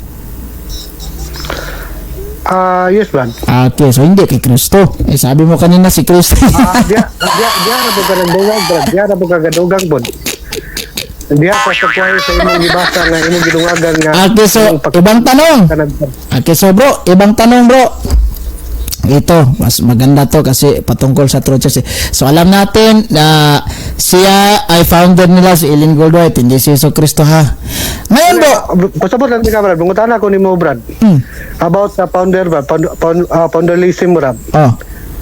Yes, Brad. Okay, so hindi kay Kristo. Sabi mo kanina si Kristo. Diya na po ka nagdugang, Brad. Diya na po ka gadugang, Brad. Diya pa sa kwayo sa imong gibasa nga imong gidungagan nga. Okay, so ibang tanong. Okay, so bro, ibang tanong, bro. Ito, mas maganda to kasi patungkol sa True Church. So alam natin na siya ay founder nila, si Ellen Goldwatt, hindi si Yesu Kristo ha. Ngayon bro, pasabot lang ka, Brad. Bungutan ako ni mo, Brad. About sa founder, Brad. Founderlism, Brad.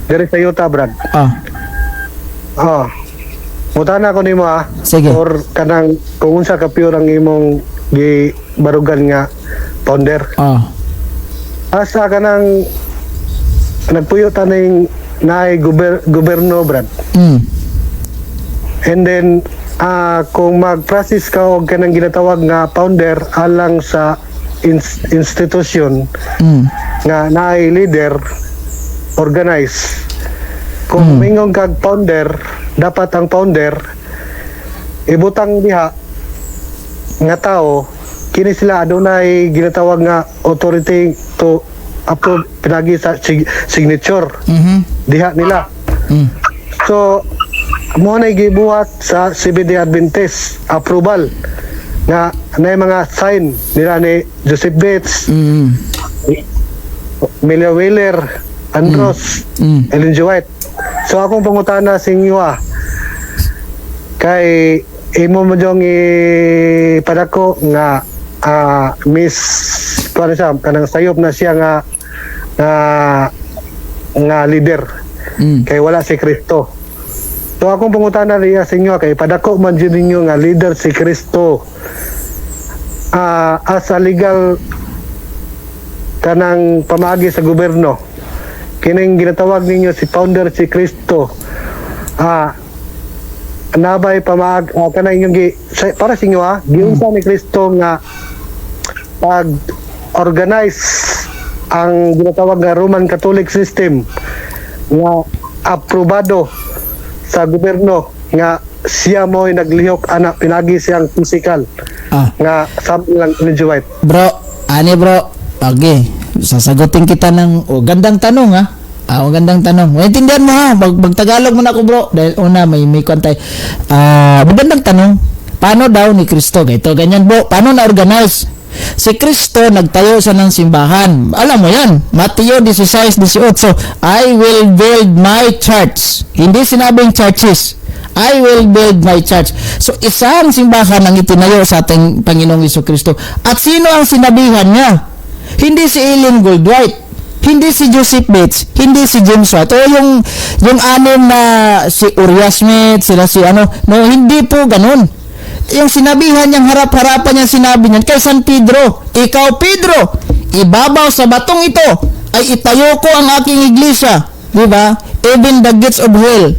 Dari sa Utah, Brad. Bungutan ako ni mo ha. Sige. Or kanang kung unsa ka pure ang imong gibarugan nga founder. Asa kanang nagpuyo taning naay gobyerno, Brad. And then kung mag-process ka og kanang ginatawag nga founder alang sa institution nga naay leader organize. Kung mingon kag founder, dapat ang founder ibutang diha nga tao, kini sila adunay ginatawag nga authority to approve pinagi sa signature diha nila. So mo na gibuhat sa CBD Adventist approval nga na mga sign nila ni Joseph Bates, Melia Wheeler, Andros, Ellen G. White. So akong pangutana sa inyo kay imo mo jong ipadako nga Miss kuan siya kanang sayop na siya nga leader kay wala si Kristo. So akong pangutana riya sa inyo kay padako man jud ninyo nga leader si Kristo as a legal kanang pamaagi sa gobyerno. Kining ginatawag ninyo si founder si Kristo. Nabay pamaag kanang inyong para sa inyo giunsa ni Kristo nga pag-organize ang ginatawag nga Roman Catholic system nga aprobado sa gobyerno nga siya mo'y naglihok anak pinagi siyang physical nga sabi lang ni White. Bro, okay, sasagutin kita ng gandang tanong gandang tanong. Maintindihan mo Magtagalog mo na ako bro. Dahil una may kwantay. Magandang tanong. Paano daw ni Kristo? Ganyan bro. Paano na-organize? Si Kristo nagtayo sa ng simbahan. Alam mo yan. Mateo 16:18. I will build my church. Hindi sinabing churches. I will build my church. So isang simbahan ang itinayo sa ating Panginoong Jesucristo. At sino ang sinabihan niya? Hindi si Ellen Goldwhite. Hindi si Joseph Bates, hindi si James White, o yung anim na si Uriah Smith, sila si hindi po ganun. Yung sinabihan niyang harap-harapan niya sinabi niyan kay San Pedro, ikaw Pedro, ibabaw sa batong ito ay itayo ko ang aking iglesia, di ba? Even the gates of hell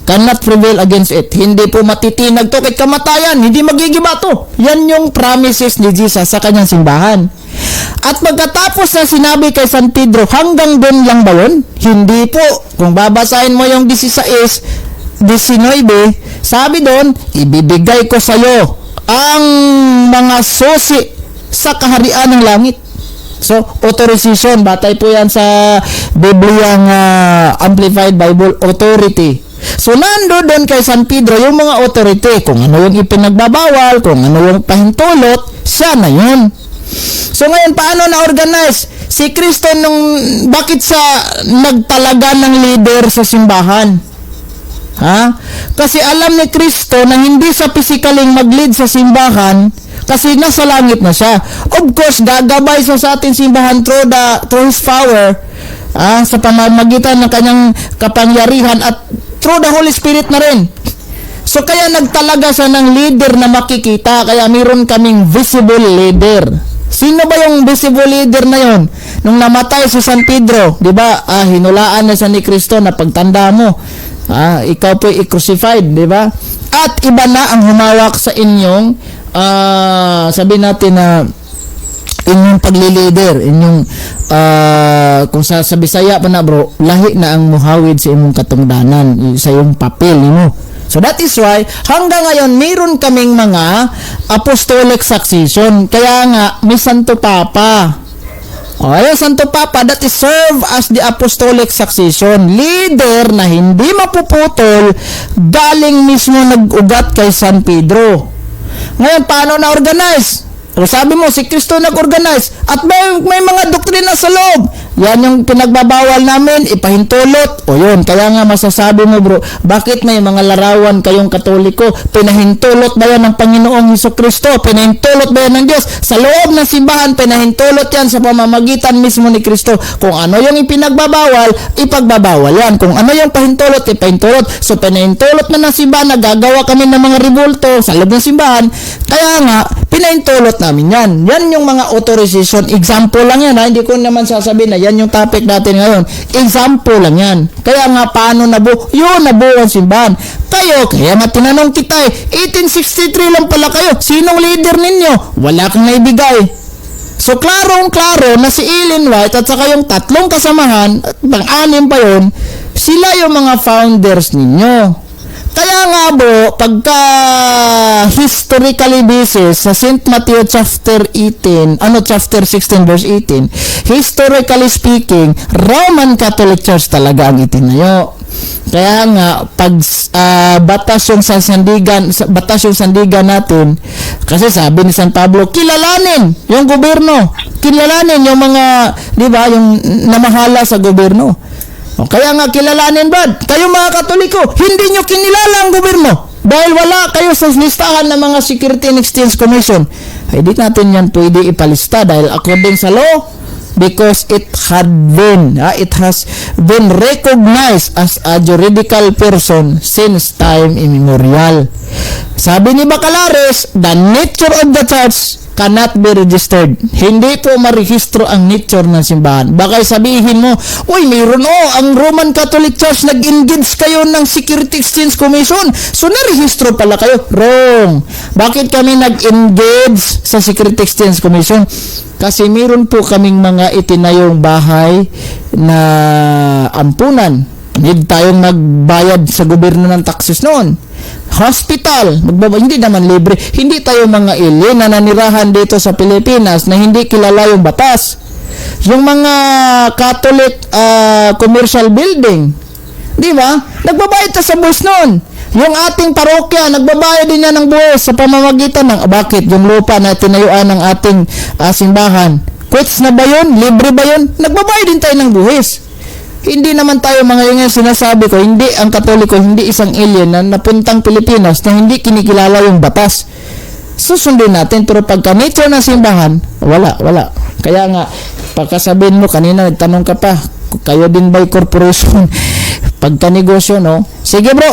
cannot prevail against it. Hindi po matitinag to kahit kamatayan, hindi magigiba to. Yan yung promises ni Jesus sa kanyang simbahan. At pagkatapos na sinabi kay San Pedro, hanggang doon lang ba yun? Hindi po. Kung babasahin mo yung 19, sabi doon, ibibigay ko sa iyo ang mga susi sa kaharian ng langit. So, authorization, batay po yan sa Bibliang Amplified Bible Authority. So, nando doon kay San Pedro yung mga authority, kung ano yung ipinagbabawal, kung ano yung pahintulot, siya na yun. So ngayon, paano na-organize? Si Kristo bakit sa nagtalaga ng leader sa simbahan? Kasi alam ni Kristo na hindi sa physically mag-lead sa simbahan kasi nasa langit na siya. Of course, gagabay siya sa ating simbahan through His power, sa pamamagitan ng kanyang kapangyarihan at through the Holy Spirit na rin. So kaya nagtalaga siya ng leader na makikita, kaya mayroon kaming visible leader. Sino ba yung visible leader na yon? Nung namatay si San Pedro, di ba? Hinulaan na siya ni Kristo na pagtanda mo. Ikaw po i-crucified, di ba? At iba na ang humawak sa inyong sabi natin na inyong paglilider, inyong kung sa Bisaya pa na bro, lahi na ang muhawid sa inyong katungdanan, sa iyong papel mo. So that is why hanggang ngayon mayroon kaming mga apostolic succession. Kaya nga may Santo Papa. Yung Santo Papa that is serve as the apostolic succession, leader na hindi mapuputol, galing mismo nag-ugat kay San Pedro. Ngayon paano na-organize? So sabi mo si Kristo nag-organize at may mga doktrina sa loob. Yan yung pinagbabawal namin, ipahintulot. O yun, kaya nga masasabi mo bro, bakit may mga larawan kayong Katoliko? Pinahintulot ba yan ng Panginoong Jesucristo? Pinahintulot ba yan ng Diyos? Sa loob ng simbahan, pinahintulot yan sa pamamagitan mismo ni Kristo. Kung ano yung ipinagbabawal, ipagbabawal yan. Kung ano yung pahintulot, ipahintulot. So pinahintulot na ng simbahan, nagagawa kami ng mga ribulto sa loob ng simbahan. Kaya nga, pinahintulot namin yan. Yan yung mga authorization. Example lang yan Hindi ko naman sasabihin na yan yung topic natin ngayon. Example lang yan. Kaya nga paano nabuo ang simbahan. Kaya nga tinanong kita 1863 lang pala kayo. Sinong leader ninyo? Wala kang naibigay. So klarong-klaro na si Ellen White at saka yung tatlong kasamahan at pang-anim pa yun, sila yung mga founders ninyo. Kaya nga bro, pagka historically basis sa St. Matthew chapter 18, chapter 16 verse 18, historically speaking, Roman Catholic Church talaga ang itinayo. Kaya nga pag batas yung sandigan natin, kasi sabi ni San Pablo, kilalanin yung gobyerno, kilalanin yung mga, di ba, yung namahala sa gobyerno. Kaya nga kilalanin, Brad, kayo mga Katoliko, hindi nyo kinilala ang gobyerno dahil wala kayo sa listahan ng mga Security and Exchange Commission. Ay di natin yan pwede ipalista dahil according sa law, because it has been recognized as a juridical person since time immemorial. Sabi ni Bacalares, the nature of the church cannot be registered. Hindi po marehistro ang nature ng simbahan. Baka sabihin mo, uy, mayroon ang Roman Catholic Church nag-engage kayo ng Security Exchange Commission. So, narehistro pala kayo. Wrong. Bakit kami nag-engage sa Security Exchange Commission? Kasi mayroon po kaming mga itinayong bahay na ampunan. Need tayong magbayad sa gobyerno ng taxes noon. Hospital, hindi naman libre. Hindi tayo mga alien na nanirahan dito sa Pilipinas na hindi kilala yung batas. Yung mga Catholic commercial building, di ba? Nagbabayad ta sa buwis noon. Yung ating parokya, nagbabayad din yan ng buwis sa pamamagitan ng bakit? Yung lupa na tinayuan ng ating simbahan. Quits na ba yun? Libre ba yun? Nagbabayad din tayo ng buwis. Hindi naman tayo mga yung sinasabi ko, hindi ang Katoliko, hindi isang alien na napuntang Pilipinas na hindi kinikilala yung batas. Susundin natin, pero pagka nature ng simbahan, wala. Kaya nga, pagkasabihin mo, kanina nagtanong ka pa, kayo din by corporation, pagka negosyo, no? Sige bro,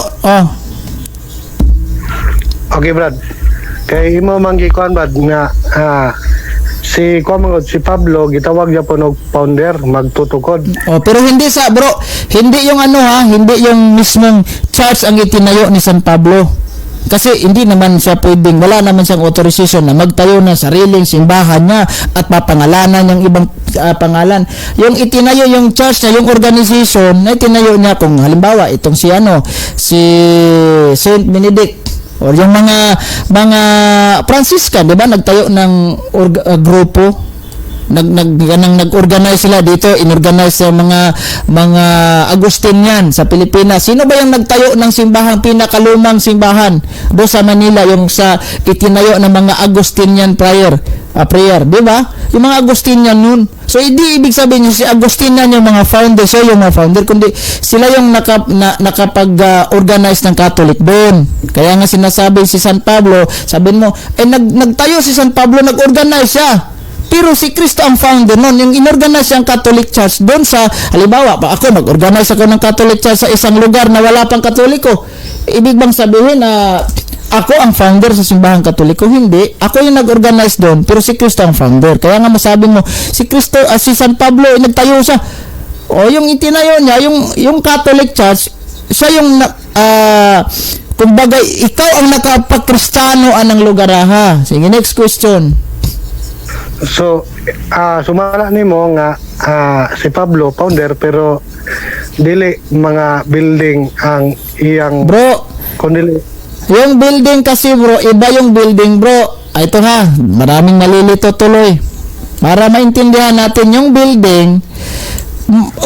Okay, Brad. Kay imo manggikuan, Brad, nga si Pablo gitawag niya po ng founder magtutukod. Pero hindi hindi yung hindi yung mismong church ang itinayo ni San Pablo. Kasi hindi naman siya pwedeng, wala naman siyang authorization na magtayo ng sariling simbahan niya at papangalanan yung ibang pangalan. Yung itinayo yung church niya, yung organization na itinayo niya, kung halimbawa itong si Saint Benedict o yung mga Franciscan, 'di ba, nagtayo ng grupo, nag-organize sila dito, inorganize sa mga Agustinian sa Pilipinas. Sino ba yung nagtayo ng simbahang pinakalumang simbahan do sa Manila, yung sa itinayo ng mga Agustinian prayer, di ba? Yung mga Agustinian nun. So hindi ibig sabihin si Agustinian yung mga founder, so yung mga founder, kundi sila yung nakapag-organize ng Catholic doon. Kaya nga sinasabi si San Pablo, sabihin mo, nagtayo si San Pablo, nag-organize siya. Pero si Cristo ang founder noon, yung inorganize ang Catholic Church doon sa, halimbawa, ako mag-organize ako ng Catholic Church sa isang lugar na wala pang Katoliko. Ibig bang sabihin na ako ang founder sa simbahang Katoliko? Hindi. Ako yung nag-organize doon, pero si Cristo ang founder. Kaya nga masabi mo, si Cristo, si San Pablo, nagtayo siya. O yung itinayo niya, yung Catholic Church, siya yung kumbaga, ikaw ang nakapag-Kristiyano anang lugar, ha? Sige, next question. So, sumala nimo nga si Pablo founder, pero dili mga building ang iyang kundi yung building kasi bro, iba yung building bro. Ito ha, maraming nalilito tuloy. Para maintindihan natin yung building,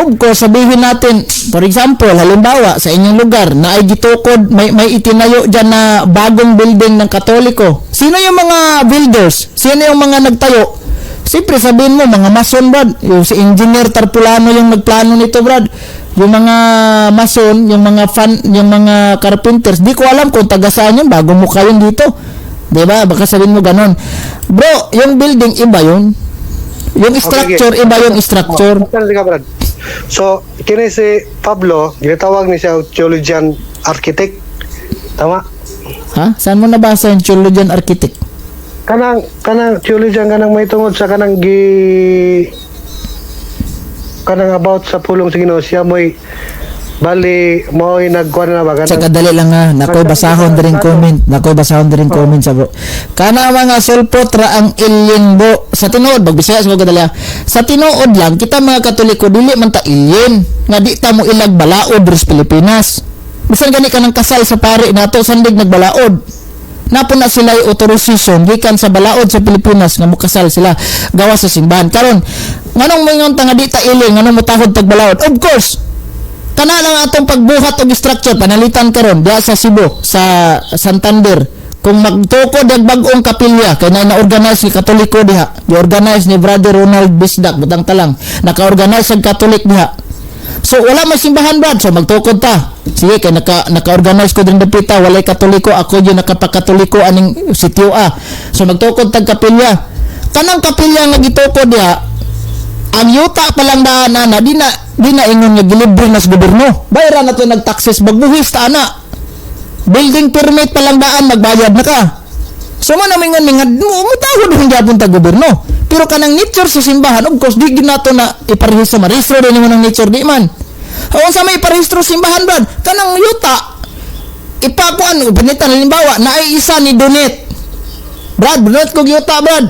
of course, sabihin natin, for example, halimbawa, sa inyong lugar, na ay gitukod, may itinayo dyan na bagong building ng Katoliko. Sino yung mga builders? Sino yung mga nagtayo? Siyempre, sabihin mo, mga mason, Brad. Yung si Engineer Tarpulano yung nagplano nito, Brad. Yung mga mason, yung mga carpenters, di ko alam kung taga saan yun, bago mukha yun dito. Diba? Baka sabihin mo ganon. Bro, yung building, iba yun. Yung structure, iba yung structure. So, kini si Pablo, ginatawag ni siya theologian architect. Tama? Ha? Saan mo nabasa yung theologian architect? Kanang theologian kanang may tungod sa kanang about sa pulong sa Ginoo, siya mo'y bali mo'y nagkuhan na ba sa kadali lang ha, nakoy basahon din comment sa bro. Kana mga sulpot ra ang alien bro. Sa tinuod magbisaya sa kadali. Sa tinuod lang kita mga Katoliko dili man ta alien nga di ta mo ilag balaod sa Pilipinas. Bisan gani ka ng kasal sa pari nato sandig nagbalaod. Napo na sila authorization gikan sa balaod sa Pilipinas nga mukasal sila gawa sa simbahan. Karon nganong moingon ta nga di ta iling nganong motahod tag balaod? Of course. Kana lang atong pagbuhat og structure panalitan karon diha sa Cebu sa Santander. Kung magtukod ang bag-ong kapilya kay na-organize ni Katoliko diha. Gi-organize ni Brother Ronald Bisdak butang talang. Naka-organize ang Katolik diha. So wala may simbahan brad, so magtukod ta. Sige kay naka-organize ko din dapita, walay Katoliko, ako yung nakapakatoliko aning sitio A. So magtukod tag kapilya. Kanang kapilya nga gitukod diha, ang yuta pa lang daan na di na ingon nga gilibre na sa gobyerno. Bayaran na to nagtaxes magbuhis ta ana. Building permit pa lang daan magbayad na ka. So man mingon mutahod ang gyapon tag gobyerno. Pero kanang nature sa simbahan, of course, di ginato na iparehistro sa marehistro din mo ng nature di man. O sa may iparehistro simbahan brad, kanang yuta ipakuan panitan halimbawa na ay isa ni donate. Brad, donate ko yuta brad.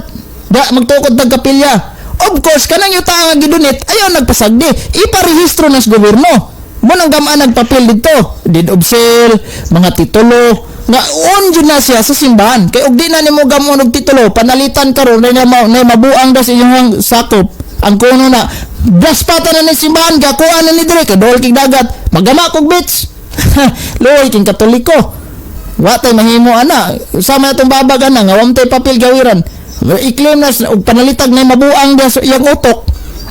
Da magtukod tag kapilya. Of course, kanang yuta nga gidonate ayaw nagpasagdi. Iparehistro na sa gobyerno. Mo nang gamaan nagpapil dito. Deed of sale, mga titulo nga on jud na siya sa simbahan kay og di na nimo gamon og titulo panalitan karon na mabuang da sa inyong sakop ang kuno na gaspata na ni simbahan gakuan na ni dire kay dol kig dagat magama kog bits loy king Katoliko wa tay mahimo ana sama atong babag ana nga wa tay papel gawiran i-claim na og panalitag na mabuang da sa iyang utok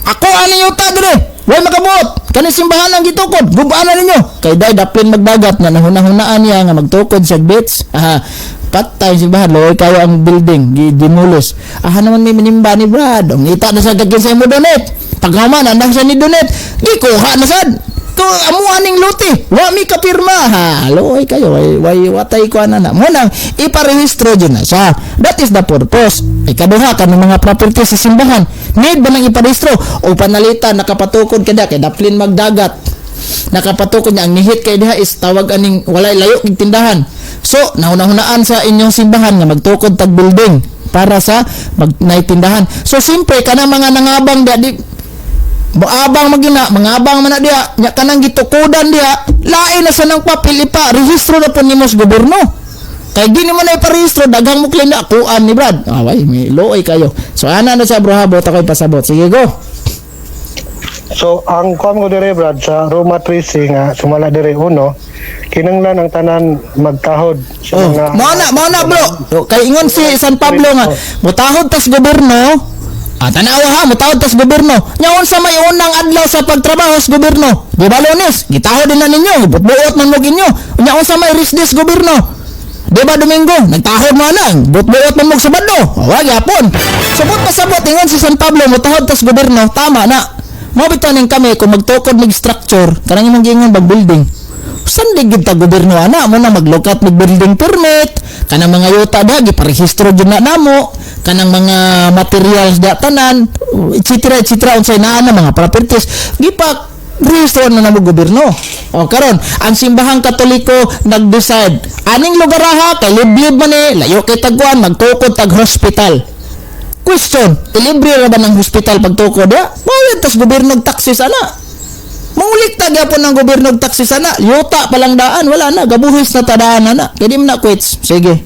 ako ani yuta dire way makabuot kani simbahan ang gitukod gubaan na ninyo kay day daplin magdagat na nahuna-hunaan niya nga magtukod sa bits patay simbahan loy kayo ang building gidemolis naman may manimba ni Brad ang ita na sa dagin sa mo donate paghaman andang sa ni donate gikuha na sad ko amuaning luti wa mi kapirma loy kayo way watay ko ana na mo nang iparehistro jud na siya that is the purpose ikaduha kanang mga property sa simbahan need ba nang iparehistro o panalitan nakapatukod kada kay daplin magdagat nakapatukod niya ang nihit kay diha is tawag aning walay layo king tindahan so nauna-hunaan sa inyong simbahan nga magtukod tag building para sa naitindahan so simpre kana mga nangabang di abang magina mga abang man na diha nya kanang gitukodan diha lain na sa nang papel ipa rehistro na po nimo sa gobyerno kay di nimo na iparehistro daghang mo claim na akuan ni Brad away may looy kayo so ana na sa brohabot ako'y pasabot sige go. So ang kuam ko dire Brad sa Roma 13 nga sumala dire uno kinanglan ang tanan magtahod sa mga mao na bro kay ingon si San Pablo nga mutahod tas gobyerno tanawa ha mutahod tas gobyerno nyaon sa may unang adlaw sa pagtrabaho sa gobyerno di ba Lunes gitahod din na ninyo buot man mo ginyo nyaon sa may rest days gobyerno di ba Domingo nagtahod mo na buot man mo Sabado wag yapon subot pasabot ingon si San Pablo mutahod tas gobyerno tama na mo bitanin kami kung magtukod mig structure kanang imong gingon bag building saan digid ta gobyerno ana mo na maglokat mig building permit kanang mga yuta da giparehistro jud na namo kanang mga materials da tanan etc unsay naa na mga properties gipa rehistro na namo gobyerno o karon ang simbahang Katoliko nag-decide aning lugar ha kay liblib man layo kay tagwan magtukod tag hospital question libre ra ba ng hospital pagtukod bawal tas gobyerno taxes ana mangulik ta gyapon ng gobyerno taxes ana yuta pa lang daan wala na gabuhis na tadaan na kay di man na quits sige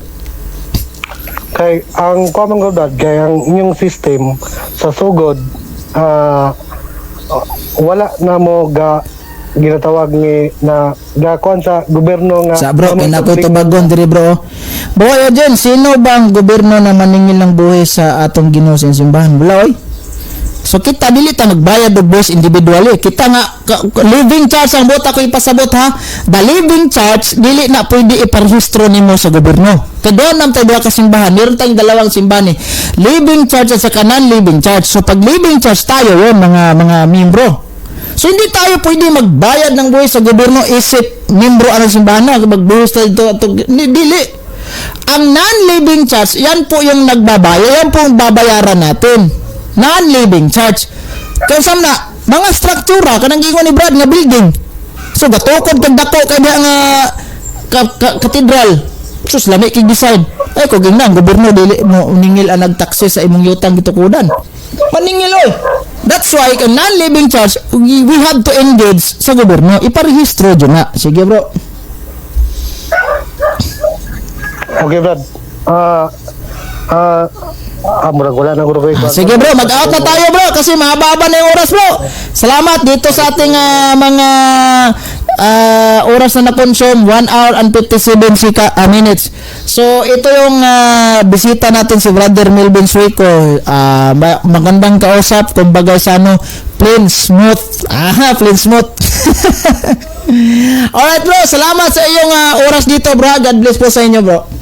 kay ang common goddad kay ang inyong system sa sugod wala na mo ginatawag ni na gakuan sa gobyerno nga sa bro kay nakoy tubagon diri bro boy dyan sino bang gobyerno na maningil ng buhay sa atong Ginoo sa simbahan wala oy so kita dili ta magbayad og buhis individually kita nga living charge ang bota ko ipasabot ha the living charge dili na pwede iparehistro nimo sa gobyerno kay doon nam tayo ka simbahan meron tayong dalawang simbahan living charge at saka non-living charge so pag living charge tayo yun mga membro so hindi tayo pwede magbayad ng buhis sa gobyerno isip membro ang simbahan na magbuhis tayo dili ang non-living charge yan po yung nagbabayad yan po yung babayaran natin non-living charge kaya sam na mga struktura kanang gingon ni Brad nga building so gatukod kag dako kay diha nga katedral sus lami kig design ay ko gingnan gobyerno dili mo ningil ang nagtaxes sa imong yutang gitukudan maningil oy that's why kay non-living charge we have to engage sa gobyerno iparehistro jud na sige bro Okay, Brad. Murag wala na guro ko. Sige bro, mag-out na tayo bro kasi mahaba na yung oras bro. Salamat dito sa ating mga oras na na-consume, 1 hour and 57 minutes. So ito yung bisita natin si Brother Melvin Suico. Magandang kausap, kumbaga sa plain smooth. Plain smooth. Alright bro, salamat sa iyong oras dito bro. God bless po sa inyo bro.